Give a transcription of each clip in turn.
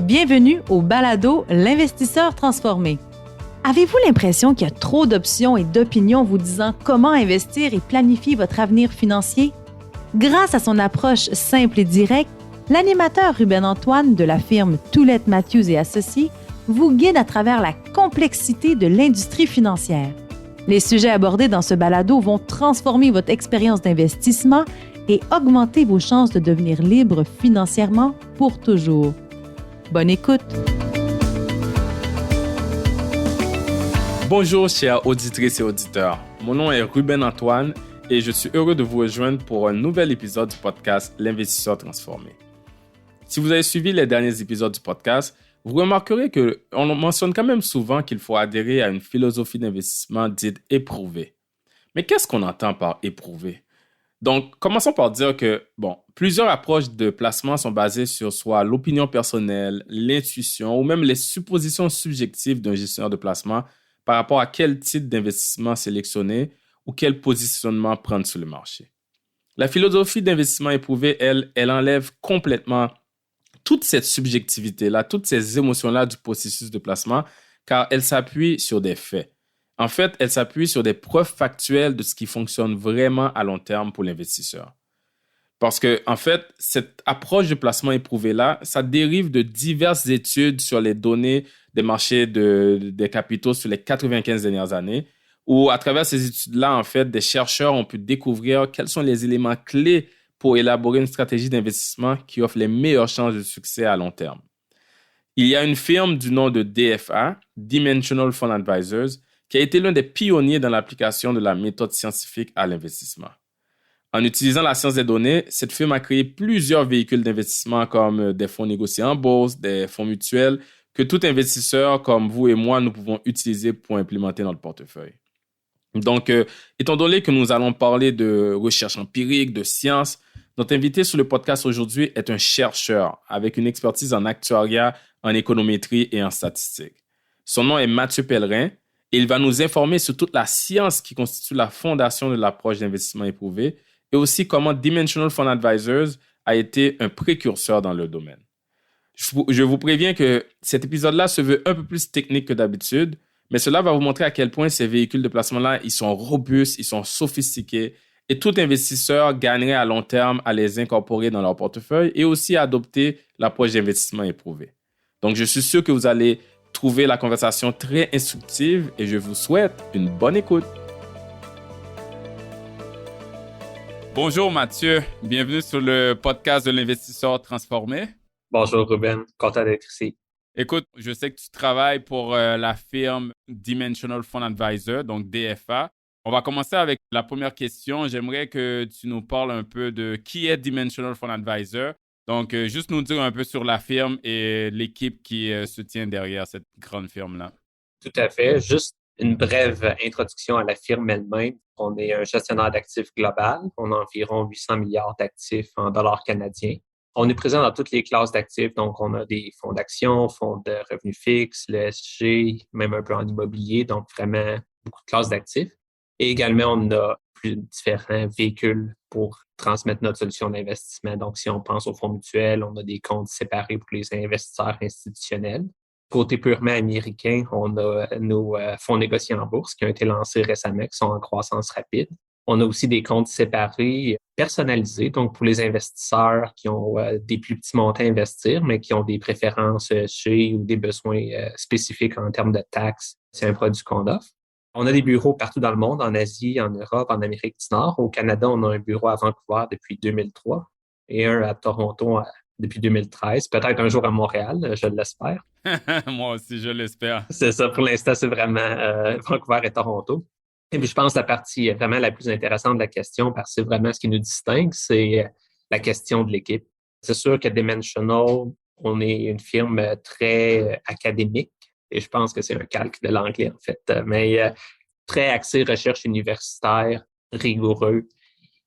Bienvenue au balado L'investisseur transformé. Avez-vous l'impression qu'il y a trop d'options et d'opinions vous disant comment investir et planifier votre avenir financier? Grâce à son approche simple et directe, l'animateur Ruben Antoine de la firme Toulette Matthews et Associés vous guide à travers la complexité de l'industrie financière. Les sujets abordés dans ce balado vont transformer votre expérience d'investissement et augmenter vos chances de devenir libre financièrement pour toujours. Bonne écoute! Bonjour chères auditrices et auditeurs, mon nom est Ruben Antoine et je suis heureux de vous rejoindre pour un nouvel épisode du podcast L'investisseur transformé. Si vous avez suivi les derniers épisodes du podcast, vous remarquerez qu'on mentionne quand même souvent qu'il faut adhérer à une philosophie d'investissement dite éprouvée. Mais qu'est-ce qu'on entend par éprouvée? Donc, commençons par dire que, plusieurs approches de placement sont basées sur soit l'opinion personnelle, l'intuition ou même les suppositions subjectives d'un gestionnaire de placement par rapport à quel type d'investissement sélectionner ou quel positionnement prendre sur le marché. La philosophie d'investissement éprouvée, elle enlève complètement toute cette subjectivité-là, toutes ces émotions-là du processus de placement, car elle s'appuie sur des faits. En fait, elle s'appuie sur des preuves factuelles de ce qui fonctionne vraiment à long terme pour l'investisseur. Parce que, en fait, cette approche de placement éprouvée-là, ça dérive de diverses études sur les données des marchés des capitaux sur les 95 dernières années, où à travers ces études-là, en fait, des chercheurs ont pu découvrir quels sont les éléments clés pour élaborer une stratégie d'investissement qui offre les meilleures chances de succès à long terme. Il y a une firme du nom de DFA, Dimensional Fund Advisors, qui a été l'un des pionniers dans l'application de la méthode scientifique à l'investissement. En utilisant la science des données, cette firme a créé plusieurs véhicules d'investissement comme des fonds négociés en bourse, des fonds mutuels, que tout investisseur comme vous et moi, nous pouvons utiliser pour implémenter notre portefeuille. Donc, étant donné que nous allons parler de recherche empirique, de science, notre invité sur le podcast aujourd'hui est un chercheur avec une expertise en actuariat, en économétrie et en statistique. Son nom est Mathieu Pellerin et il va nous informer sur toute la science qui constitue la fondation de l'approche d'investissement éprouvé et aussi comment Dimensional Fund Advisors a été un précurseur dans le domaine. Je vous préviens que cet épisode-là se veut un peu plus technique que d'habitude, mais cela va vous montrer à quel point ces véhicules de placement-là, ils sont robustes, ils sont sophistiqués et tout investisseur gagnerait à long terme à les incorporer dans leur portefeuille et aussi à adopter l'approche d'investissement éprouvée. Donc, je suis sûr que vous allez trouver la conversation très instructive et je vous souhaite une bonne écoute. Bonjour Mathieu, bienvenue sur le podcast de l'investisseur transformé. Bonjour Ruben, content d'être ici. Écoute, je sais que tu travailles pour la firme Dimensional Fund Advisor, donc DFA. On va commencer avec la première question. J'aimerais que tu nous parles un peu de qui est Dimensional Fund Advisor. Donc, juste nous dire un peu sur la firme et l'équipe qui se tient derrière cette grande firme-là. Tout à fait. Juste une brève introduction à la firme elle-même. On est un gestionnaire d'actifs global. On a environ 800 milliards d'actifs en dollars canadiens. On est présent dans toutes les classes d'actifs. Donc, on a des fonds d'actions, fonds de revenus fixes, le SG, même un peu en immobilier. Donc, vraiment beaucoup de classes d'actifs. Et également, on a plus différents véhicules pour transmettre notre solution d'investissement. Donc, si on pense aux fonds mutuels, on a des comptes séparés pour les investisseurs institutionnels. Côté purement américain, on a nos fonds négociés en bourse qui ont été lancés récemment, qui sont en croissance rapide. On a aussi des comptes séparés personnalisés, donc pour les investisseurs qui ont des plus petits montants à investir, mais qui ont des préférences chez ou des besoins spécifiques en termes de taxes. C'est un produit qu'on offre. On a des bureaux partout dans le monde, en Asie, en Europe, en Amérique du Nord. Au Canada, on a un bureau à Vancouver depuis 2003 et un à Toronto depuis 2013. Peut-être un jour à Montréal, je l'espère. Moi aussi, je l'espère. C'est ça, pour l'instant, c'est vraiment Vancouver et Toronto. Et puis, je pense que la partie vraiment la plus intéressante de la question, parce que c'est vraiment ce qui nous distingue, c'est la question de l'équipe. C'est sûr que Dimensional, on est une firme très académique. Et je pense que c'est un calque de l'anglais, en fait, mais très axé recherche universitaire, rigoureux.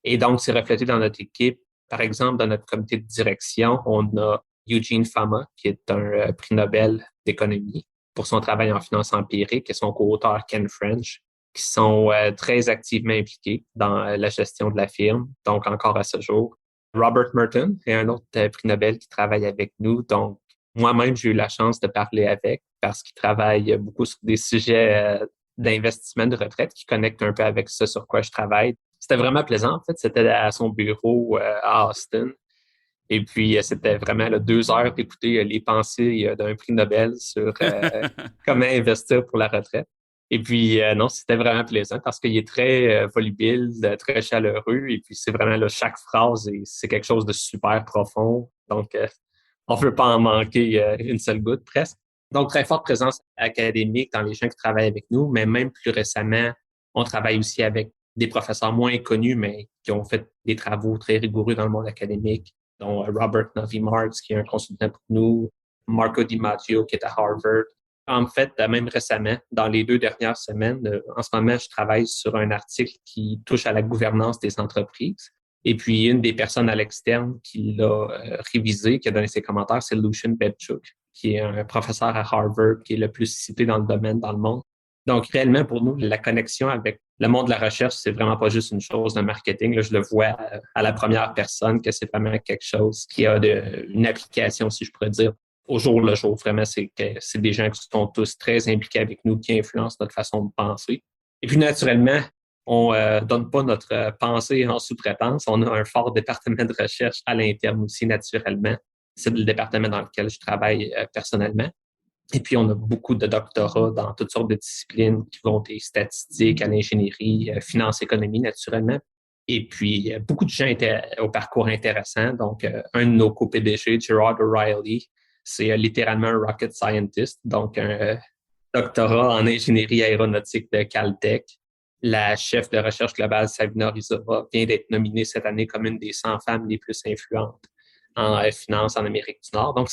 Et donc, c'est reflété dans notre équipe. Par exemple, dans notre comité de direction, on a Eugene Fama, qui est un prix Nobel d'économie pour son travail en finance empirique, et son co-auteur Ken French, qui sont très activement impliqués dans la gestion de la firme, donc encore à ce jour. Robert Merton est un autre prix Nobel qui travaille avec nous, donc Moi-même, j'ai eu la chance de parler avec parce qu'il travaille beaucoup sur des sujets d'investissement de retraite qui connectent un peu avec ce sur quoi je travaille. C'était vraiment plaisant, en fait. C'était à son bureau à Austin. Et puis, c'était vraiment 2 heures d'écouter les pensées d'un prix Nobel sur comment investir pour la retraite. Et puis, non, c'était vraiment plaisant parce qu'il est très volubile, très chaleureux. Et puis, c'est vraiment chaque phrase, et c'est quelque chose de super profond. Donc, on ne veut pas en manquer une seule goutte presque. Donc, très forte présence académique dans les gens qui travaillent avec nous, mais même plus récemment, on travaille aussi avec des professeurs moins connus, mais qui ont fait des travaux très rigoureux dans le monde académique, dont Robert Novi-Marx, qui est un consultant pour nous, Marco DiMaggio, qui est à Harvard. En fait, même récemment, dans les 2 dernières semaines, en ce moment, je travaille sur un article qui touche à la gouvernance des entreprises. Et puis, une des personnes à l'externe qui l'a révisé, qui a donné ses commentaires, c'est Lucian Bebchuk, qui est un professeur à Harvard, qui est le plus cité dans le domaine dans le monde. Donc, réellement, pour nous, la connexion avec le monde de la recherche, c'est vraiment pas juste une chose de marketing. Là, je le vois à la première personne que c'est vraiment quelque chose qui a une application, si je pourrais dire, au jour le jour. Vraiment, c'est des gens qui sont tous très impliqués avec nous, qui influencent notre façon de penser. Et puis, naturellement, on donne pas notre pensée en sous-traitance. On a un fort département de recherche à l'interne aussi, naturellement. C'est le département dans lequel je travaille personnellement. Et puis, on a beaucoup de doctorats dans toutes sortes de disciplines qui vont des statistiques à l'ingénierie, finance, économie, naturellement. Et puis, beaucoup de gens étaient au parcours intéressant. Donc, un de nos co-PDG, Gerard O'Reilly, c'est littéralement un rocket scientist, donc un doctorat en ingénierie aéronautique de Caltech. La chef de recherche globale, Savina Rizova, vient d'être nominée cette année comme une des 100 femmes les plus influentes en finance en Amérique du Nord. Donc,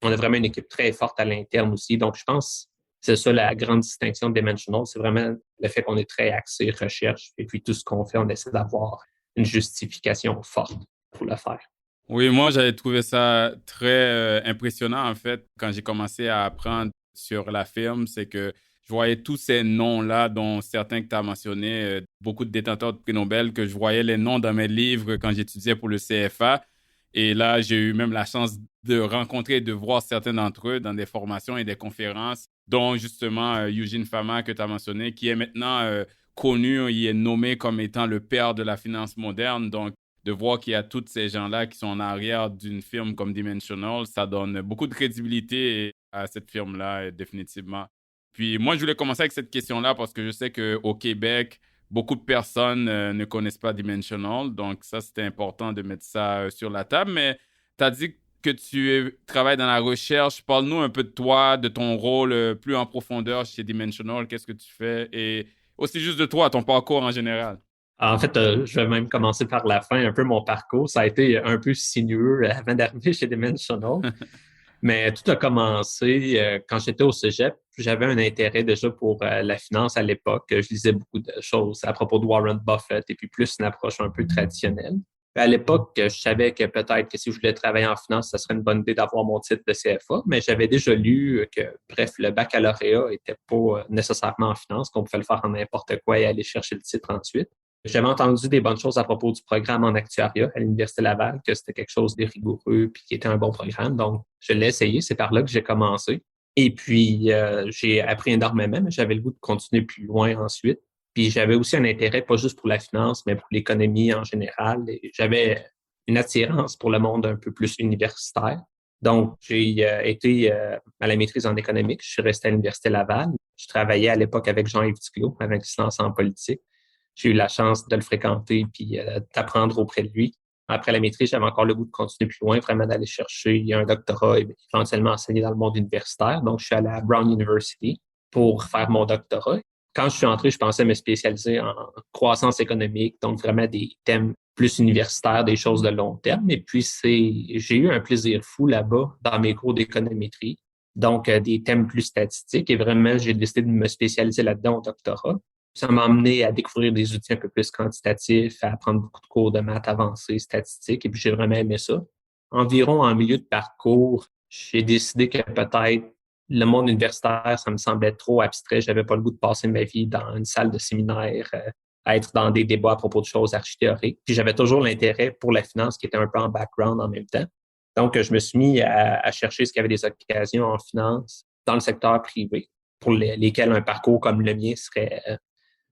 on a vraiment une équipe très forte à l'interne aussi. Donc, je pense que c'est ça la grande distinction de Dimensional. C'est vraiment le fait qu'on est très axé recherche. Et puis, tout ce qu'on fait, on essaie d'avoir une justification forte pour le faire. Oui, moi, j'avais trouvé ça très impressionnant, en fait, quand j'ai commencé à apprendre sur la firme. C'est que je voyais tous ces noms-là, dont certains que tu as mentionnés, beaucoup de détenteurs de prix Nobel, que je voyais les noms dans mes livres quand j'étudiais pour le CFA. Et là, j'ai eu même la chance de rencontrer et de voir certains d'entre eux dans des formations et des conférences, dont justement Eugene Fama, que tu as mentionné, qui est maintenant connu, il est nommé comme étant le père de la finance moderne. Donc, de voir qu'il y a tous ces gens-là qui sont en arrière d'une firme comme Dimensional, ça donne beaucoup de crédibilité à cette firme-là, définitivement. Puis moi, je voulais commencer avec cette question-là parce que je sais qu'au Québec, beaucoup de personnes ne connaissent pas Dimensional. Donc ça, c'était important de mettre ça sur la table. Mais tu as dit que tu travailles dans la recherche. Parle-nous un peu de toi, de ton rôle plus en profondeur chez Dimensional. Qu'est-ce que tu fais? Et aussi juste de toi, ton parcours en général. En fait, je vais même commencer par la fin, un peu mon parcours. Ça a été un peu sinueux avant d'arriver chez Dimensional. Mais tout a commencé quand j'étais au cégep. J'avais un intérêt déjà pour la finance à l'époque. Je lisais beaucoup de choses à propos de Warren Buffett et puis plus une approche un peu traditionnelle. À l'époque, je savais que peut-être que si je voulais travailler en finance, ça serait une bonne idée d'avoir mon titre de CFA, mais j'avais déjà lu que, bref, le baccalauréat était pas nécessairement en finance, qu'on pouvait le faire en n'importe quoi et aller chercher le titre ensuite. J'avais entendu des bonnes choses à propos du programme en actuariat à l'Université Laval, que c'était quelque chose de rigoureux puis qui était un bon programme. Donc, je l'ai essayé. C'est par là que j'ai commencé. Et puis, j'ai appris énormément, mais j'avais le goût de continuer plus loin ensuite. Puis, j'avais aussi un intérêt, pas juste pour la finance, mais pour l'économie en général. Et j'avais une attirance pour le monde un peu plus universitaire. Donc, j'ai été à la maîtrise en économique. Je suis resté à l'Université Laval. Je travaillais à l'époque avec Jean-Yves Duclos, avec se lancer en politique. J'ai eu la chance de le fréquenter puis d'apprendre auprès de lui. Après la maîtrise, j'avais encore le goût de continuer plus loin, vraiment d'aller chercher un doctorat et éventuellement enseigner dans le monde universitaire. Donc, je suis allé à Brown University pour faire mon doctorat. Quand je suis entré, je pensais me spécialiser en croissance économique, donc vraiment des thèmes plus universitaires, des choses de long terme. Et puis, j'ai eu un plaisir fou là-bas dans mes cours d'économétrie. Donc, des thèmes plus statistiques. Et vraiment, j'ai décidé de me spécialiser là-dedans au doctorat. Ça m'a amené à découvrir des outils un peu plus quantitatifs, à apprendre beaucoup de cours de maths avancées, statistiques, et puis j'ai vraiment aimé ça. Environ en milieu de parcours, j'ai décidé que peut-être le monde universitaire, ça me semblait trop abstrait. J'avais pas le goût de passer ma vie dans une salle de séminaire, à être dans des débats à propos de choses archi-théoriques. Puis j'avais toujours l'intérêt pour la finance qui était un peu en background en même temps. Donc, je me suis mis à chercher ce qu'il y avait des occasions en finance dans le secteur privé pour lesquels un parcours comme le mien serait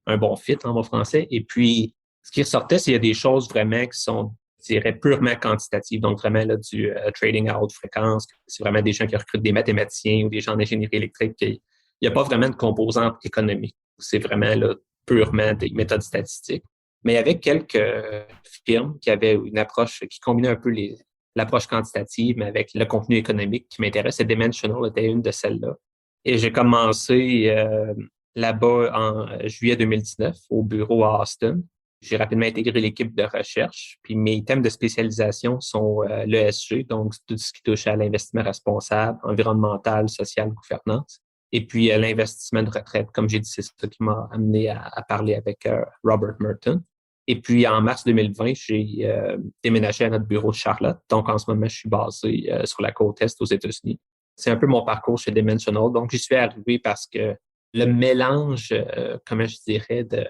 un bon fit en bon français. Et puis, ce qui ressortait, c'est qu'il y a des choses vraiment qui sont, je dirais, purement quantitatives. Donc, vraiment là, du trading à haute fréquence. C'est vraiment des gens qui recrutent des mathématiciens ou des gens d'ingénierie électrique. Il n'y a pas vraiment de composante économique. C'est vraiment là, purement des méthodes statistiques. Mais il y avait quelques firmes qui avaient une approche qui combinait un peu l'approche quantitative, mais avec le contenu économique qui m'intéresse. Et Dimensional était une de celles-là. Et j'ai commencé là-bas en juillet 2019 au bureau à Austin. J'ai rapidement intégré l'équipe de recherche. Puis mes thèmes de spécialisation sont l'ESG, donc tout ce qui touche à l'investissement responsable, environnemental, social, gouvernance. Et puis l'investissement de retraite, comme j'ai dit, c'est ça qui m'a amené à parler avec Robert Merton. Et puis en mars 2020, j'ai déménagé à notre bureau de Charlotte. Donc en ce moment, je suis basé sur la côte est aux États-Unis. C'est un peu mon parcours chez Dimensional. Donc j'y suis arrivé parce que le mélange, comment je dirais, de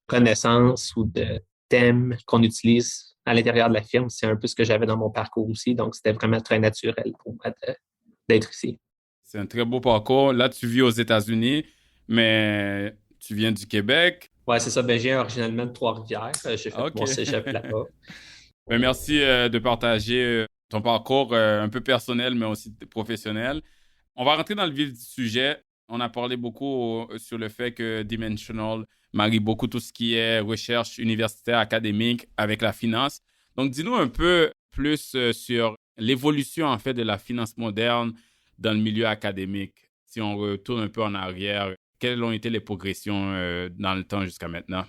connaissances ou de thèmes qu'on utilise à l'intérieur de la firme, c'est un peu ce que j'avais dans mon parcours aussi. Donc c'était vraiment très naturel pour moi d'être ici. C'est un très beau parcours. Là, tu vis aux États-Unis, mais tu viens du Québec. Ouais, c'est ça. Ben, j'ai originalement de Trois-Rivières. J'ai fait mon cégep là-bas. Ben, merci de partager ton parcours un peu personnel, mais aussi professionnel. On va rentrer dans le vif du sujet. On a parlé beaucoup sur le fait que Dimensional marie beaucoup tout ce qui est recherche universitaire, académique avec la finance. Donc, dis-nous un peu plus sur l'évolution, en fait, de la finance moderne dans le milieu académique. Si on retourne un peu en arrière, quelles ont été les progressions dans le temps jusqu'à maintenant?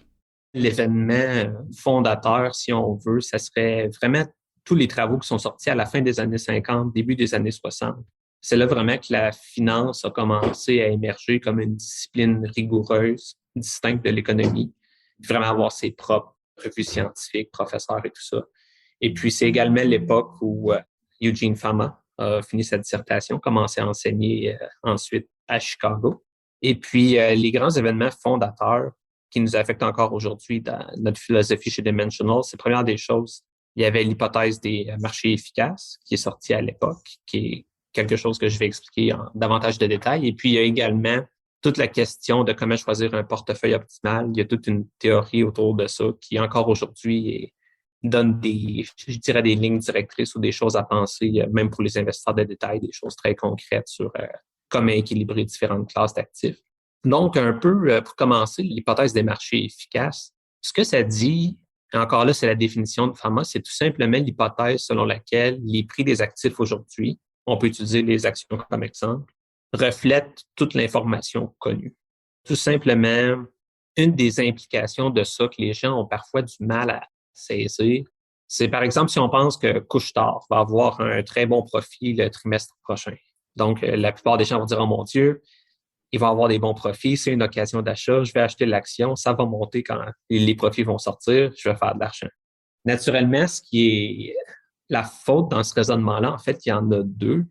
L'événement fondateur, si on veut, ça serait vraiment tous les travaux qui sont sortis à la fin des années 50, début des années 60. C'est là vraiment que la finance a commencé à émerger comme une discipline rigoureuse, distincte de l'économie, vraiment avoir ses propres revues scientifiques, professeurs et tout ça. Et puis, c'est également l'époque où Eugene Fama a fini sa dissertation, commencé à enseigner ensuite à Chicago. Et puis, les grands événements fondateurs qui nous affectent encore aujourd'hui dans notre philosophie chez Dimensional, c'est première des choses, il y avait l'hypothèse des marchés efficaces qui est sortie à l'époque, qui est quelque chose que je vais expliquer en davantage de détails. Et puis, il y a également toute la question de comment choisir un portefeuille optimal. Il y a toute une théorie autour de ça qui, encore aujourd'hui, donne je dirais, des lignes directrices ou des choses à penser, même pour les investisseurs de détail, des choses très concrètes sur comment équilibrer différentes classes d'actifs. Donc, un peu, pour commencer, l'hypothèse des marchés efficaces, ce que ça dit, encore là, c'est la définition de Fama, c'est tout simplement l'hypothèse selon laquelle les prix des actifs aujourd'hui, on peut utiliser les actions comme exemple, reflètent toute l'information connue. Tout simplement, une des implications de ça que les gens ont parfois du mal à saisir, c'est par exemple si on pense que Couche-Tard va avoir un très bon profit le trimestre prochain. Donc, la plupart des gens vont dire « Oh mon Dieu, il va avoir des bons profits, c'est une occasion d'achat, je vais acheter l'action, ça va monter quand les profits vont sortir, je vais faire de l'argent. » Naturellement, ce qui est la faute dans ce raisonnement-là, en fait, il y en a deux.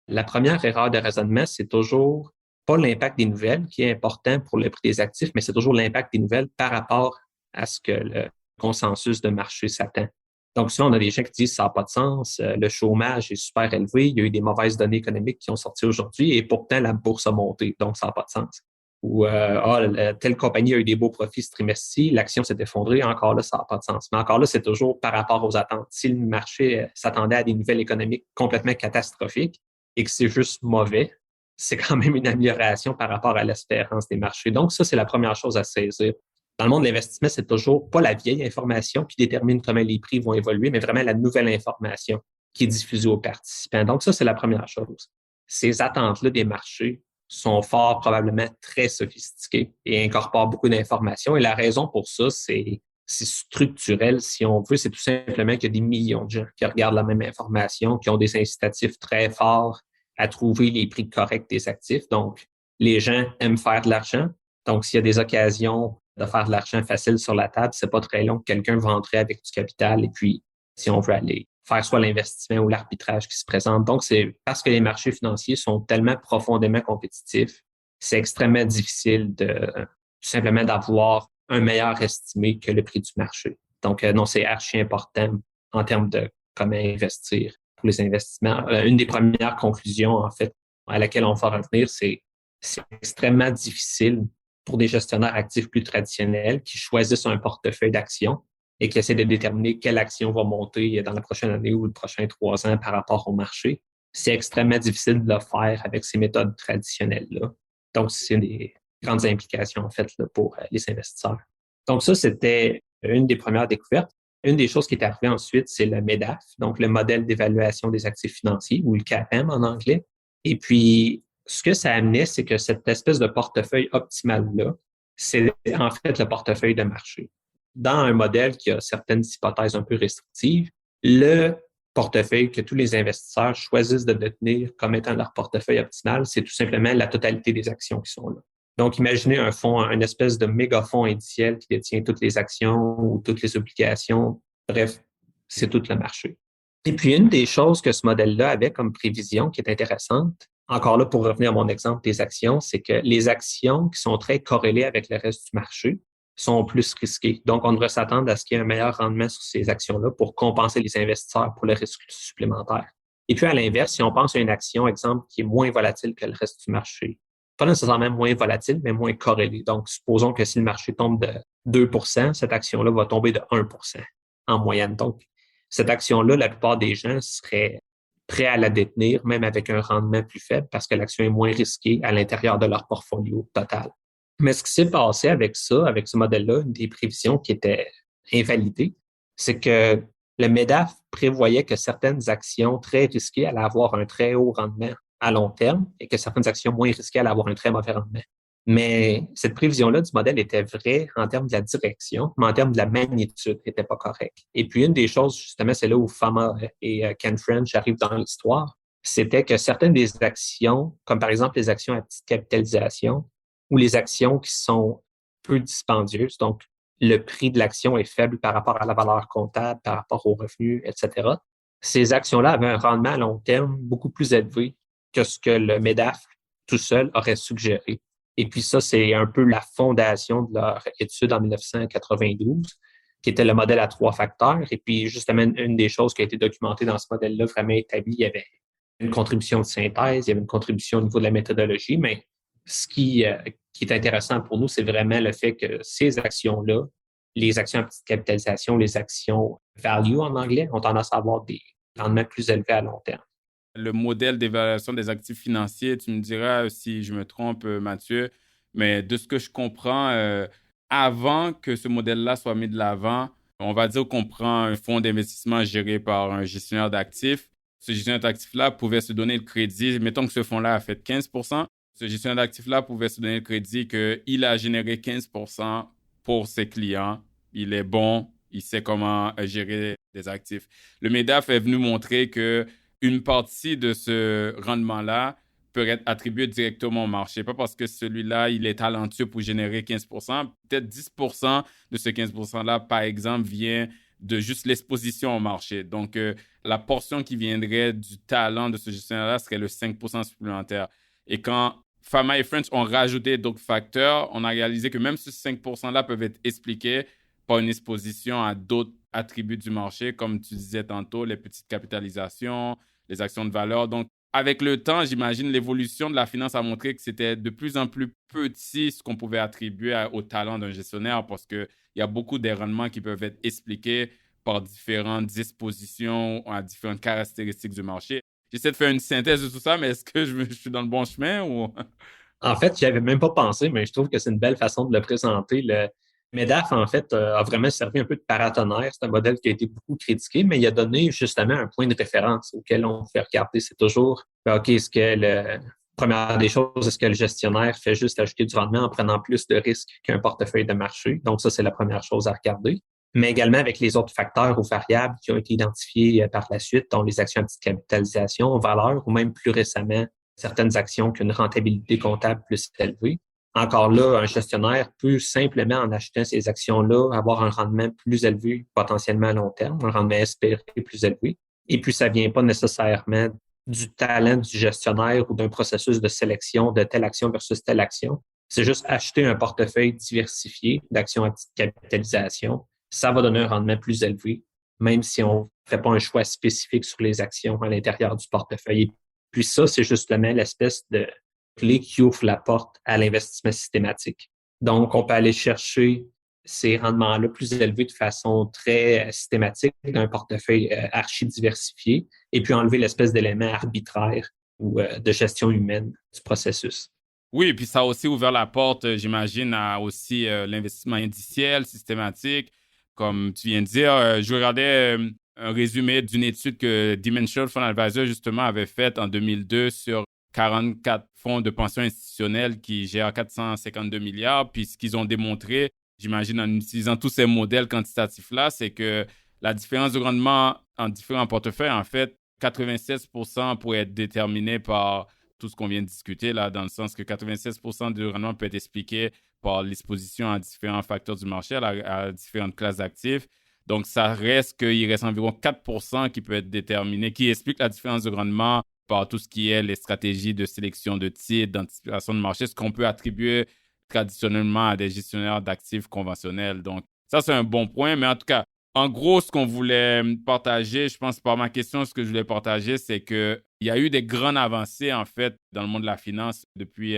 La première erreur de raisonnement, c'est toujours pas l'impact des nouvelles qui est important pour le prix des actifs, mais c'est toujours l'impact des nouvelles par rapport à ce que le consensus de marché s'attend. Donc, souvent, on a des gens qui disent ça n'a pas de sens, le chômage est super élevé, il y a eu des mauvaises données économiques qui ont sorti aujourd'hui et pourtant la bourse a monté, donc ça n'a pas de sens. Ou telle compagnie a eu des beaux profits ce trimestre-ci, l'action s'est effondrée, encore là, ça n'a pas de sens. Mais encore là, c'est toujours par rapport aux attentes. Si le marché s'attendait à des nouvelles économiques complètement catastrophiques et que c'est juste mauvais, c'est quand même une amélioration par rapport à l'espérance des marchés. Donc, ça, c'est la première chose à saisir. Dans le monde de l'investissement, c'est toujours pas la vieille information qui détermine comment les prix vont évoluer, mais vraiment la nouvelle information qui est diffusée aux participants. Donc, ça, c'est la première chose. Ces attentes-là des marchés sont fort probablement très sophistiquées et incorporent beaucoup d'informations. Et la raison pour ça, c'est structurel, si on veut. C'est tout simplement qu'il y a des millions de gens qui regardent la même information, qui ont des incitatifs très forts à trouver les prix corrects des actifs. Donc, les gens aiment faire de l'argent. Donc, s'il y a des occasions de faire de l'argent facile sur la table, c'est pas très long que quelqu'un va entrer avec du capital et puis, si on veut aller faire soit l'investissement ou l'arbitrage qui se présente. Donc, c'est parce que les marchés financiers sont tellement profondément compétitifs, c'est extrêmement difficile tout simplement d'avoir un meilleur estimé que le prix du marché. Donc, non, c'est archi important en termes de comment investir pour les investissements. Une des premières conclusions, en fait, à laquelle on va revenir, c'est extrêmement difficile pour des gestionnaires actifs plus traditionnels qui choisissent un portefeuille d'actions et qui essaient de déterminer quelle action va monter dans la prochaine année ou les prochains 3 ans par rapport au marché. C'est extrêmement difficile de le faire avec ces méthodes traditionnelles-là. Donc, c'est des grandes implications, en fait, là, pour les investisseurs. Donc, ça, c'était une des premières découvertes. Une des choses qui est arrivée ensuite, c'est le MEDAF, donc le modèle d'évaluation des actifs financiers, ou le CAPM en anglais. Et puis, ce que ça amenait, c'est que cette espèce de portefeuille optimal-là, c'est en fait le portefeuille de marché. Dans un modèle qui a certaines hypothèses un peu restrictives, le portefeuille que tous les investisseurs choisissent de détenir comme étant leur portefeuille optimal, c'est tout simplement la totalité des actions qui sont là. Donc, imaginez un fonds, une espèce de méga fonds indiciel qui détient toutes les actions ou toutes les obligations. Bref, c'est tout le marché. Et puis, une des choses que ce modèle-là avait comme prévision qui est intéressante, encore là pour revenir à mon exemple des actions, c'est que les actions qui sont très corrélées avec le reste du marché sont plus risquées. Donc, on devrait s'attendre à ce qu'il y ait un meilleur rendement sur ces actions-là pour compenser les investisseurs pour le risque supplémentaire. Et puis, à l'inverse, si on pense à une action, exemple, qui est moins volatile que le reste du marché, pas nécessairement moins volatile, mais moins corrélée. Donc, supposons que si le marché tombe de 2 cette action-là va tomber de 1 en moyenne. Donc, cette action-là, la plupart des gens seraient prêts à la détenir, même avec un rendement plus faible, parce que l'action est moins risquée à l'intérieur de leur portfolio total. Mais ce qui s'est passé avec ça, avec ce modèle-là, une des prévisions qui était invalidée, c'est que le MEDAF prévoyait que certaines actions très risquées allaient avoir un très haut rendement à long terme et que certaines actions moins risquées allaient avoir un très mauvais rendement. Mais cette prévision-là du modèle était vraie en termes de la direction, mais en termes de la magnitude, n'était pas correcte. Et puis, une des choses, justement, c'est là où Fama et Ken French arrivent dans l'histoire, c'était que certaines des actions, comme par exemple les actions à petite capitalisation ou les actions qui sont peu dispendieuses, donc le prix de l'action est faible par rapport à la valeur comptable, par rapport aux revenus, etc. Ces actions-là avaient un rendement à long terme beaucoup plus élevé que ce que le MEDAF tout seul aurait suggéré. Et puis ça, c'est un peu la fondation de leur étude en 1992, qui était le modèle à 3 facteurs. Et puis justement, une des choses qui a été documentée dans ce modèle-là, vraiment établie, il y avait une contribution de synthèse, il y avait une contribution au niveau de la méthodologie, mais ce qui est intéressant pour nous, c'est vraiment le fait que ces actions-là, les actions à petite capitalisation, les actions value en anglais, ont tendance à avoir des rendements plus élevés à long terme. Le modèle d'évaluation des actifs financiers, tu me diras si je me trompe, Mathieu, mais de ce que je comprends, avant que ce modèle-là soit mis de l'avant, on va dire qu'on prend un fonds d'investissement géré par un gestionnaire d'actifs. Ce gestionnaire d'actifs-là pouvait se donner le crédit. Mettons que ce fonds-là a fait 15%. Ce gestionnaire d'actifs-là pouvait se donner le crédit qu'il a généré 15% pour ses clients. Il est bon, il sait comment gérer des actifs. Le MEDAF est venu montrer que une partie de ce rendement-là peut être attribuée directement au marché. Pas parce que celui-là, il est talentueux pour générer 15%. Peut-être 10% de ce 15%-là, par exemple, vient de juste l'exposition au marché. Donc, la portion qui viendrait du talent de ce gestionnaire-là serait le 5% supplémentaire. Et quand Fama et French ont rajouté d'autres facteurs, on a réalisé que même ce 5%-là peuvent être expliqués par une exposition à d'autres attributs du marché, comme tu disais tantôt, les petites capitalisations, les actions de valeur. Donc, avec le temps, j'imagine, l'évolution de la finance a montré que c'était de plus en plus petit ce qu'on pouvait attribuer au talent d'un gestionnaire parce qu'il y a beaucoup des rendements qui peuvent être expliqués par différentes dispositions à différentes caractéristiques du marché. J'essaie de faire une synthèse de tout ça, mais est-ce que je suis dans le bon chemin ou... En fait, j'y avais même pas pensé, mais je trouve que c'est une belle façon de le présenter. Le MEDAF, en fait, a vraiment servi un peu de paratonnerre. C'est un modèle qui a été beaucoup critiqué, mais il a donné justement un point de référence auquel on fait regarder. C'est toujours, OK, première des choses, est-ce que le gestionnaire fait juste ajouter du rendement en prenant plus de risques qu'un portefeuille de marché? Donc, ça, c'est la première chose à regarder. Mais également avec les autres facteurs ou variables qui ont été identifiés par la suite, dont les actions à petite capitalisation, valeur, ou même plus récemment, certaines actions qui ont une rentabilité comptable plus élevée. Encore là, un gestionnaire peut simplement, en achetant ces actions-là, avoir un rendement plus élevé, potentiellement à long terme, un rendement espéré plus élevé. Et puis, ça vient pas nécessairement du talent du gestionnaire ou d'un processus de sélection de telle action versus telle action. C'est juste acheter un portefeuille diversifié d'actions à petite capitalisation. Ça va donner un rendement plus élevé, même si on ne fait pas un choix spécifique sur les actions à l'intérieur du portefeuille. Et puis ça, c'est justement l'espèce de clé qui ouvre la porte à l'investissement systématique. Donc, on peut aller chercher ces rendements-là plus élevés de façon très systématique d'un portefeuille archi-diversifié et puis enlever l'espèce d'élément arbitraire ou de gestion humaine du processus. Oui, et puis ça a aussi ouvert la porte, j'imagine, à aussi l'investissement indiciel, systématique. Comme tu viens de dire, je regardais un résumé d'une étude que Dimensional Fund Advisor, justement, avait faite en 2002 sur 44 fonds de pension institutionnels qui gèrent 452 milliards. Puis ce qu'ils ont démontré, j'imagine, en utilisant tous ces modèles quantitatifs-là, c'est que la différence de rendement en différents portefeuilles, en fait, 96% pourrait être déterminé par tout ce qu'on vient de discuter, là, dans le sens que 96% du rendement peut être expliqué par l'exposition à différents facteurs du marché, à différentes classes d'actifs. Donc, ça reste qu'il reste environ 4% qui peut être déterminé, qui explique la différence de rendement par tout ce qui est les stratégies de sélection de titres, d'anticipation de marché, ce qu'on peut attribuer traditionnellement à des gestionnaires d'actifs conventionnels. Donc, ça, c'est un bon point. Mais en tout cas, en gros, ce qu'on voulait partager, je pense par ma question, ce que je voulais partager, c'est qu'il y a eu des grandes avancées, en fait, dans le monde de la finance depuis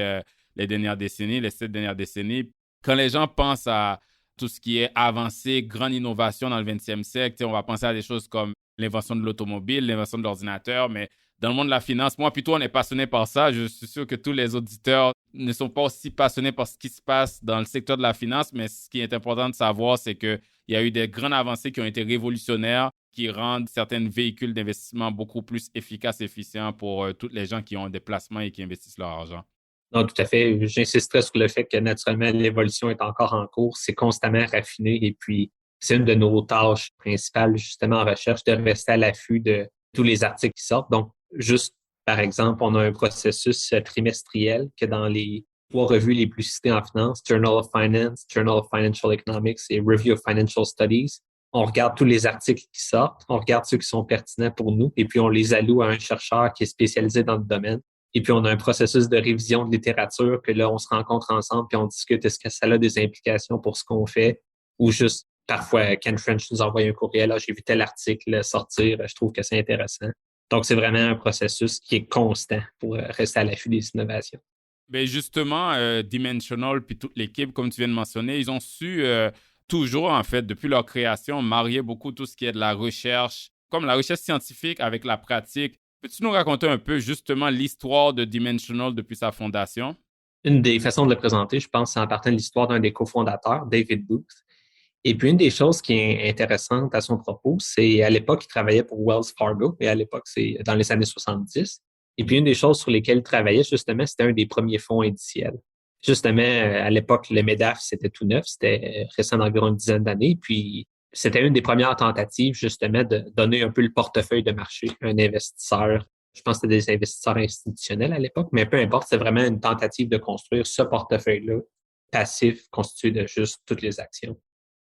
les dernières décennies, les 7 dernières décennies. Quand les gens pensent à tout ce qui est avancé, grande innovation dans le 20e siècle, on va penser à des choses comme l'invention de l'automobile, l'invention de l'ordinateur, mais dans le monde de la finance, moi, plutôt, on est passionné par ça. Je suis sûr que tous les auditeurs ne sont pas aussi passionnés par ce qui se passe dans le secteur de la finance, mais ce qui est important de savoir, c'est qu'il y a eu des grandes avancées qui ont été révolutionnaires, qui rendent certains véhicules d'investissement beaucoup plus efficaces et efficients pour tous les gens qui ont des placements et qui investissent leur argent. Non, tout à fait. J'insisterai sur le fait que naturellement, l'évolution est encore en cours. C'est constamment raffiné et puis c'est une de nos tâches principales, justement, en recherche, de rester à l'affût de tous les articles qui sortent. Donc, juste, par exemple, on a un processus trimestriel que dans les 3 revues les plus citées en finance, Journal of Finance, Journal of Financial Economics et Review of Financial Studies, on regarde tous les articles qui sortent, on regarde ceux qui sont pertinents pour nous et puis on les alloue à un chercheur qui est spécialisé dans le domaine. Et puis, on a un processus de révision de littérature que là, on se rencontre ensemble puis on discute est-ce que ça a des implications pour ce qu'on fait ou juste parfois, Ken French nous envoie un courriel, là, j'ai vu tel article sortir, je trouve que c'est intéressant. Donc, c'est vraiment un processus qui est constant pour rester à l'affût des innovations. Bien, justement, Dimensional puis toute l'équipe, comme tu viens de mentionner, ils ont su toujours, en fait, depuis leur création, marier beaucoup tout ce qui est de la recherche, comme la recherche scientifique avec la pratique. Peux-tu nous raconter un peu, justement, l'histoire de Dimensional depuis sa fondation? Une des façons de le présenter, je pense, c'est en partant de l'histoire d'un des cofondateurs, David Booth. Et puis, une des choses qui est intéressante à son propos, c'est à l'époque, il travaillait pour Wells Fargo, et à l'époque, c'est dans les années 70. Et puis, une des choses sur lesquelles il travaillait, justement, c'était un des premiers fonds indiciels. Justement, à l'époque, le MEDAF, c'était tout neuf, c'était récent d'environ une dizaine d'années. Puis, c'était une des premières tentatives, justement, de donner un peu le portefeuille de marché à un investisseur. Je pense que c'était des investisseurs institutionnels à l'époque, mais peu importe, c'est vraiment une tentative de construire ce portefeuille-là passif, constitué de juste toutes les actions.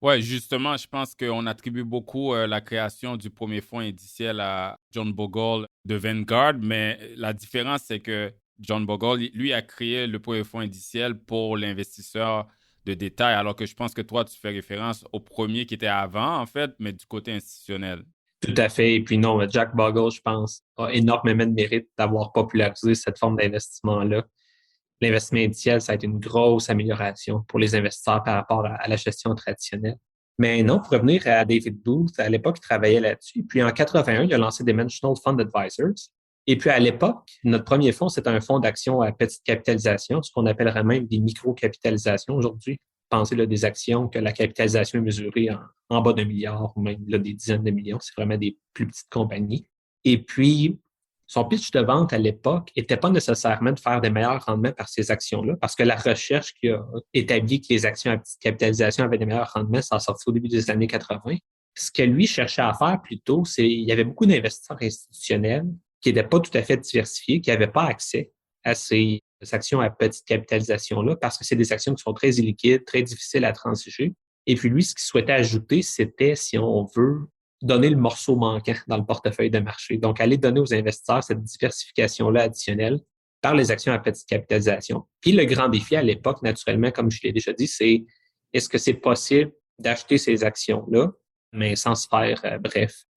Oui, justement, je pense qu'on attribue beaucoup la création du premier fonds indiciel à John Bogle de Vanguard, mais la différence, c'est que John Bogle, lui, a créé le premier fonds indiciel pour l'investisseur de détail, alors que je pense que toi, tu fais référence au premier qui était avant, en fait, mais du côté institutionnel. Tout à fait. Et puis non, Jack Bogle, je pense, a énormément de mérite d'avoir popularisé cette forme d'investissement-là. L'investissement indiciel, ça a été une grosse amélioration pour les investisseurs par rapport à la gestion traditionnelle. Mais non, pour revenir à David Booth, à l'époque, il travaillait là-dessus. Puis en 81, il a lancé Dimensional Fund Advisors. Et puis à l'époque, notre premier fonds, c'était un fonds d'action à petite capitalisation, ce qu'on appellerait même des micro-capitalisations aujourd'hui. Pensez là, des actions que la capitalisation est mesurée en bas d'1 milliard ou même là, des dizaines de millions. C'est vraiment des plus petites compagnies. Et puis, son pitch de vente à l'époque n'était pas nécessairement de faire des meilleurs rendements par ces actions-là, parce que la recherche qui a établi que les actions à petite capitalisation avaient des meilleurs rendements, ça a sorti au début des années 80. Ce que lui cherchait à faire plutôt, c'est il y avait beaucoup d'investisseurs institutionnels qui n'étaient pas tout à fait diversifiés, qui n'avaient pas accès à ces actions à petite capitalisation-là, parce que c'est des actions qui sont très illiquides, très difficiles à transiger. Et puis lui, ce qu'il souhaitait ajouter, c'était, si on veut, donner le morceau manquant dans le portefeuille de marché. Donc, aller donner aux investisseurs cette diversification-là additionnelle par les actions à petite capitalisation. Puis, le grand défi à l'époque, naturellement, comme je l'ai déjà dit, c'est est-ce que c'est possible d'acheter ces actions-là mais sans se faire,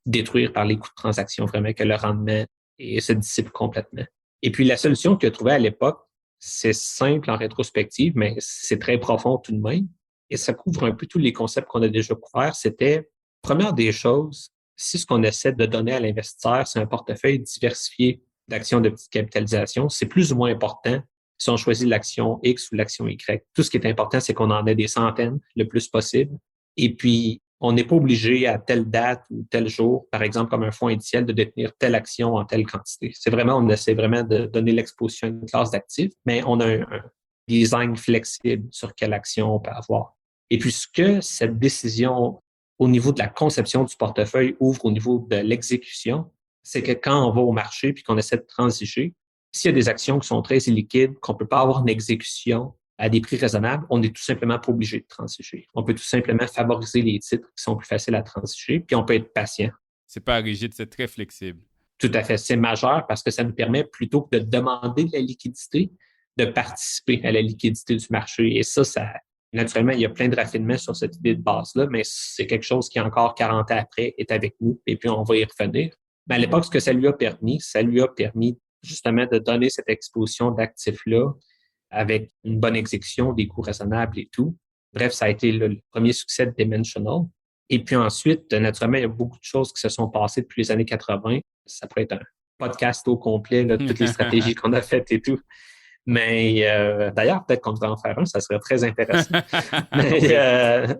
détruire par les coûts de transaction, vraiment que le rendement se dissipe complètement. Et puis, la solution qu'il a trouvée à l'époque, c'est simple en rétrospective, mais c'est très profond tout de même. Et ça couvre un peu tous les concepts qu'on a déjà couverts. C'était, première des choses, si ce qu'on essaie de donner à l'investisseur, c'est un portefeuille diversifié d'actions de petite capitalisation, c'est plus ou moins important si on choisit l'action X ou l'action Y. Tout ce qui est important, c'est qu'on en ait des centaines le plus possible. Et puis, on n'est pas obligé à telle date ou tel jour, par exemple, comme un fonds indiciel, de détenir telle action en telle quantité. C'est vraiment, on essaie vraiment de donner l'exposition à une classe d'actifs, mais on a un design flexible sur quelle action on peut avoir. Et puis, ce que cette décision au niveau de la conception du portefeuille ouvre au niveau de l'exécution, c'est que quand on va au marché puis qu'on essaie de transiger, s'il y a des actions qui sont très illiquides, qu'on peut pas avoir une exécution à des prix raisonnables, on n'est tout simplement pas obligé de transiger. On peut tout simplement favoriser les titres qui sont plus faciles à transiger, puis on peut être patient. C'est pas rigide, c'est très flexible. Tout à fait. C'est majeur parce que ça nous permet, plutôt que de demander de la liquidité, de participer à la liquidité du marché. Et ça, naturellement, il y a plein de raffinements sur cette idée de base-là, mais c'est quelque chose qui, encore 40 ans après, est avec nous, et puis on va y revenir. Mais à l'époque, ce que ça lui a permis justement de donner cette exposition d'actifs-là avec une bonne exécution, des coûts raisonnables et tout. Bref, ça a été le premier succès de Dimensional. Et puis ensuite, naturellement, il y a beaucoup de choses qui se sont passées depuis les années 80. Ça pourrait être un podcast au complet, là, toutes les stratégies qu'on a faites et tout. Mais d'ailleurs, peut-être qu'on devrait en faire un, ça serait très intéressant. Mais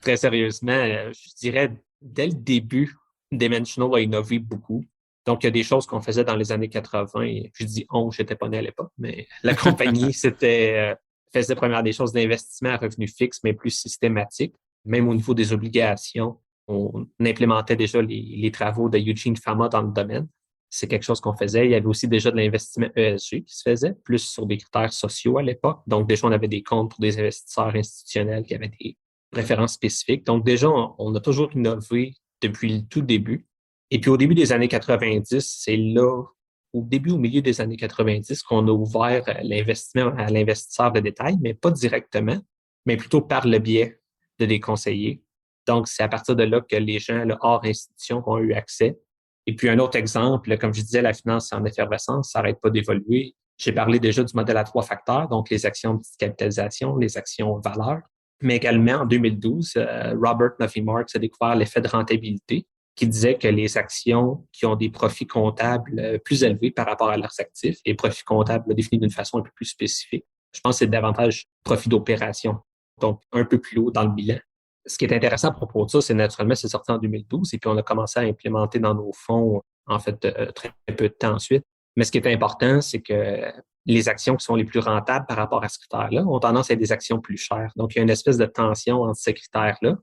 très sérieusement, je dirais, dès le début, Dimensional a innové beaucoup. Donc, il y a des choses qu'on faisait dans les années 80. Je dis j'étais pas né à l'époque, mais la compagnie faisait première des choses d'investissement à revenus fixes, mais plus systématique. Même au niveau des obligations, on implémentait déjà les travaux de Eugene Fama dans le domaine. C'est quelque chose qu'on faisait. Il y avait aussi déjà de l'investissement ESG qui se faisait, plus sur des critères sociaux à l'époque. Donc, déjà, on avait des comptes pour des investisseurs institutionnels qui avaient des préférences spécifiques. Donc, déjà, on a toujours innové depuis le tout début. Et puis, au début des années 90, c'est là, au milieu des années 90, qu'on a ouvert l'investissement à l'investisseur de détail, mais pas directement, mais plutôt par le biais de des conseillers. Donc, c'est à partir de là que les gens, hors institution, ont eu accès. Et puis, un autre exemple, comme je disais, la finance en effervescence, ça n'arrête pas d'évoluer. J'ai parlé déjà du modèle à 3 facteurs, donc les actions de petite capitalisation, les actions valeurs. Mais également, en 2012, Robert Nuffy Marks a découvert l'effet de rentabilité, qui disait que les actions qui ont des profits comptables plus élevés par rapport à leurs actifs, et profits comptables définis d'une façon un peu plus spécifique, je pense que c'est davantage profit d'opération, donc un peu plus haut dans le bilan. Ce qui est intéressant à propos de ça, c'est naturellement, c'est sorti en 2012 et puis on a commencé à implémenter dans nos fonds, en fait, très peu de temps ensuite. Mais ce qui est important, c'est que les actions qui sont les plus rentables par rapport à ce critère-là ont tendance à être des actions plus chères. Donc, il y a une espèce de tension entre ces critères-là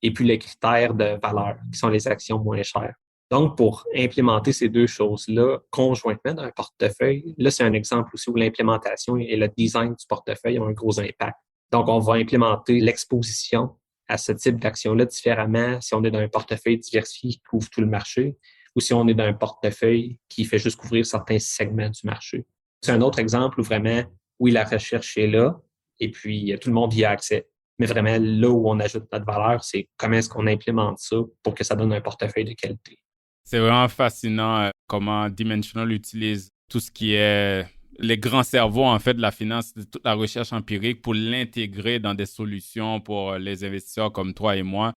et puis les critères de valeur, qui sont les actions moins chères. Donc, pour implémenter ces deux choses-là conjointement dans un portefeuille, là, c'est un exemple aussi où l'implémentation et le design du portefeuille ont un gros impact. Donc, on va implémenter l'exposition à ce type d'action-là différemment si on est dans un portefeuille diversifié qui couvre tout le marché ou si on est dans un portefeuille qui fait juste couvrir certains segments du marché. C'est un autre exemple où vraiment, oui, la recherche est là et puis tout le monde y a accès. Mais vraiment, là où on ajoute notre valeur, c'est comment est-ce qu'on implémente ça pour que ça donne un portefeuille de qualité. C'est vraiment fascinant comment Dimensional utilise tout ce qui est les grands cerveaux, en fait, de la finance, de toute la recherche empirique pour l'intégrer dans des solutions pour les investisseurs comme toi et moi.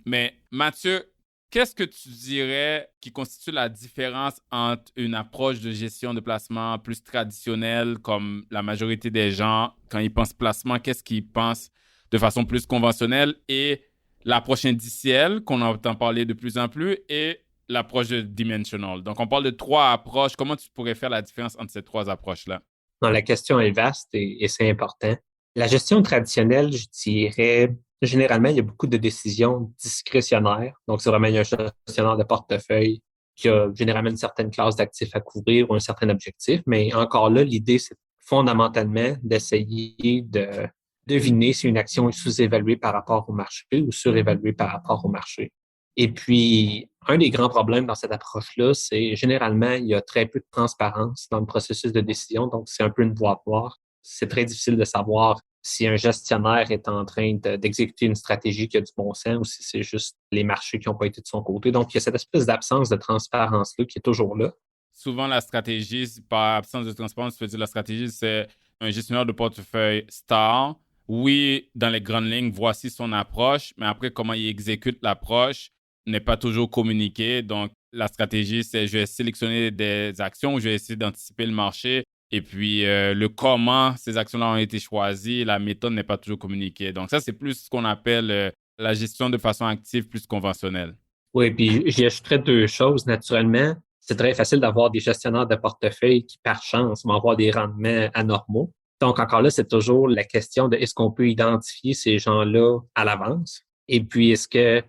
Mais Mathieu, qu'est-ce que tu dirais qui constitue la différence entre une approche de gestion de placement plus traditionnelle, comme la majorité des gens, quand ils pensent placement, qu'est-ce qu'ils pensent de façon plus conventionnelle, et l'approche indicielle, qu'on entend parler de plus en plus, et l'approche de Dimensional. Donc, on parle de 3 approches. Comment tu pourrais faire la différence entre ces 3 approches-là? Non, la question est vaste et c'est important. La gestion traditionnelle, je dirais, généralement, il y a beaucoup de décisions discrétionnaires. Donc, c'est vraiment un gestionnaire de portefeuille qui a généralement une certaine classe d'actifs à couvrir ou un certain objectif. Mais encore là, l'idée, c'est fondamentalement d'essayer de deviner si une action est sous-évaluée par rapport au marché ou surévaluée par rapport au marché. Et puis, un des grands problèmes dans cette approche-là, c'est généralement, il y a très peu de transparence dans le processus de décision, donc c'est un peu une boîte noire. C'est très difficile de savoir si un gestionnaire est en train d'exécuter une stratégie qui a du bon sens ou si c'est juste les marchés qui n'ont pas été de son côté. Donc, il y a cette espèce d'absence de transparence-là qui est toujours là. Souvent, la stratégie, par absence de transparence, je veux dire la stratégie, c'est un gestionnaire de portefeuille star. Oui, dans les grandes lignes, voici son approche, mais après, comment il exécute l'approche n'est pas toujours communiqué. Donc, la stratégie, c'est je vais sélectionner des actions, je vais essayer d'anticiper le marché. Et puis, le comment ces actions-là ont été choisies, la méthode n'est pas toujours communiquée. Donc, ça, c'est plus ce qu'on appelle la gestion de façon active, plus conventionnelle. Oui, puis j'y ajouterais deux choses. Naturellement, c'est très facile d'avoir des gestionnaires de portefeuille qui, par chance, vont avoir des rendements anormaux. Donc, encore là, c'est toujours la question de est-ce qu'on peut identifier ces gens-là à l'avance? Et puis, est-ce que,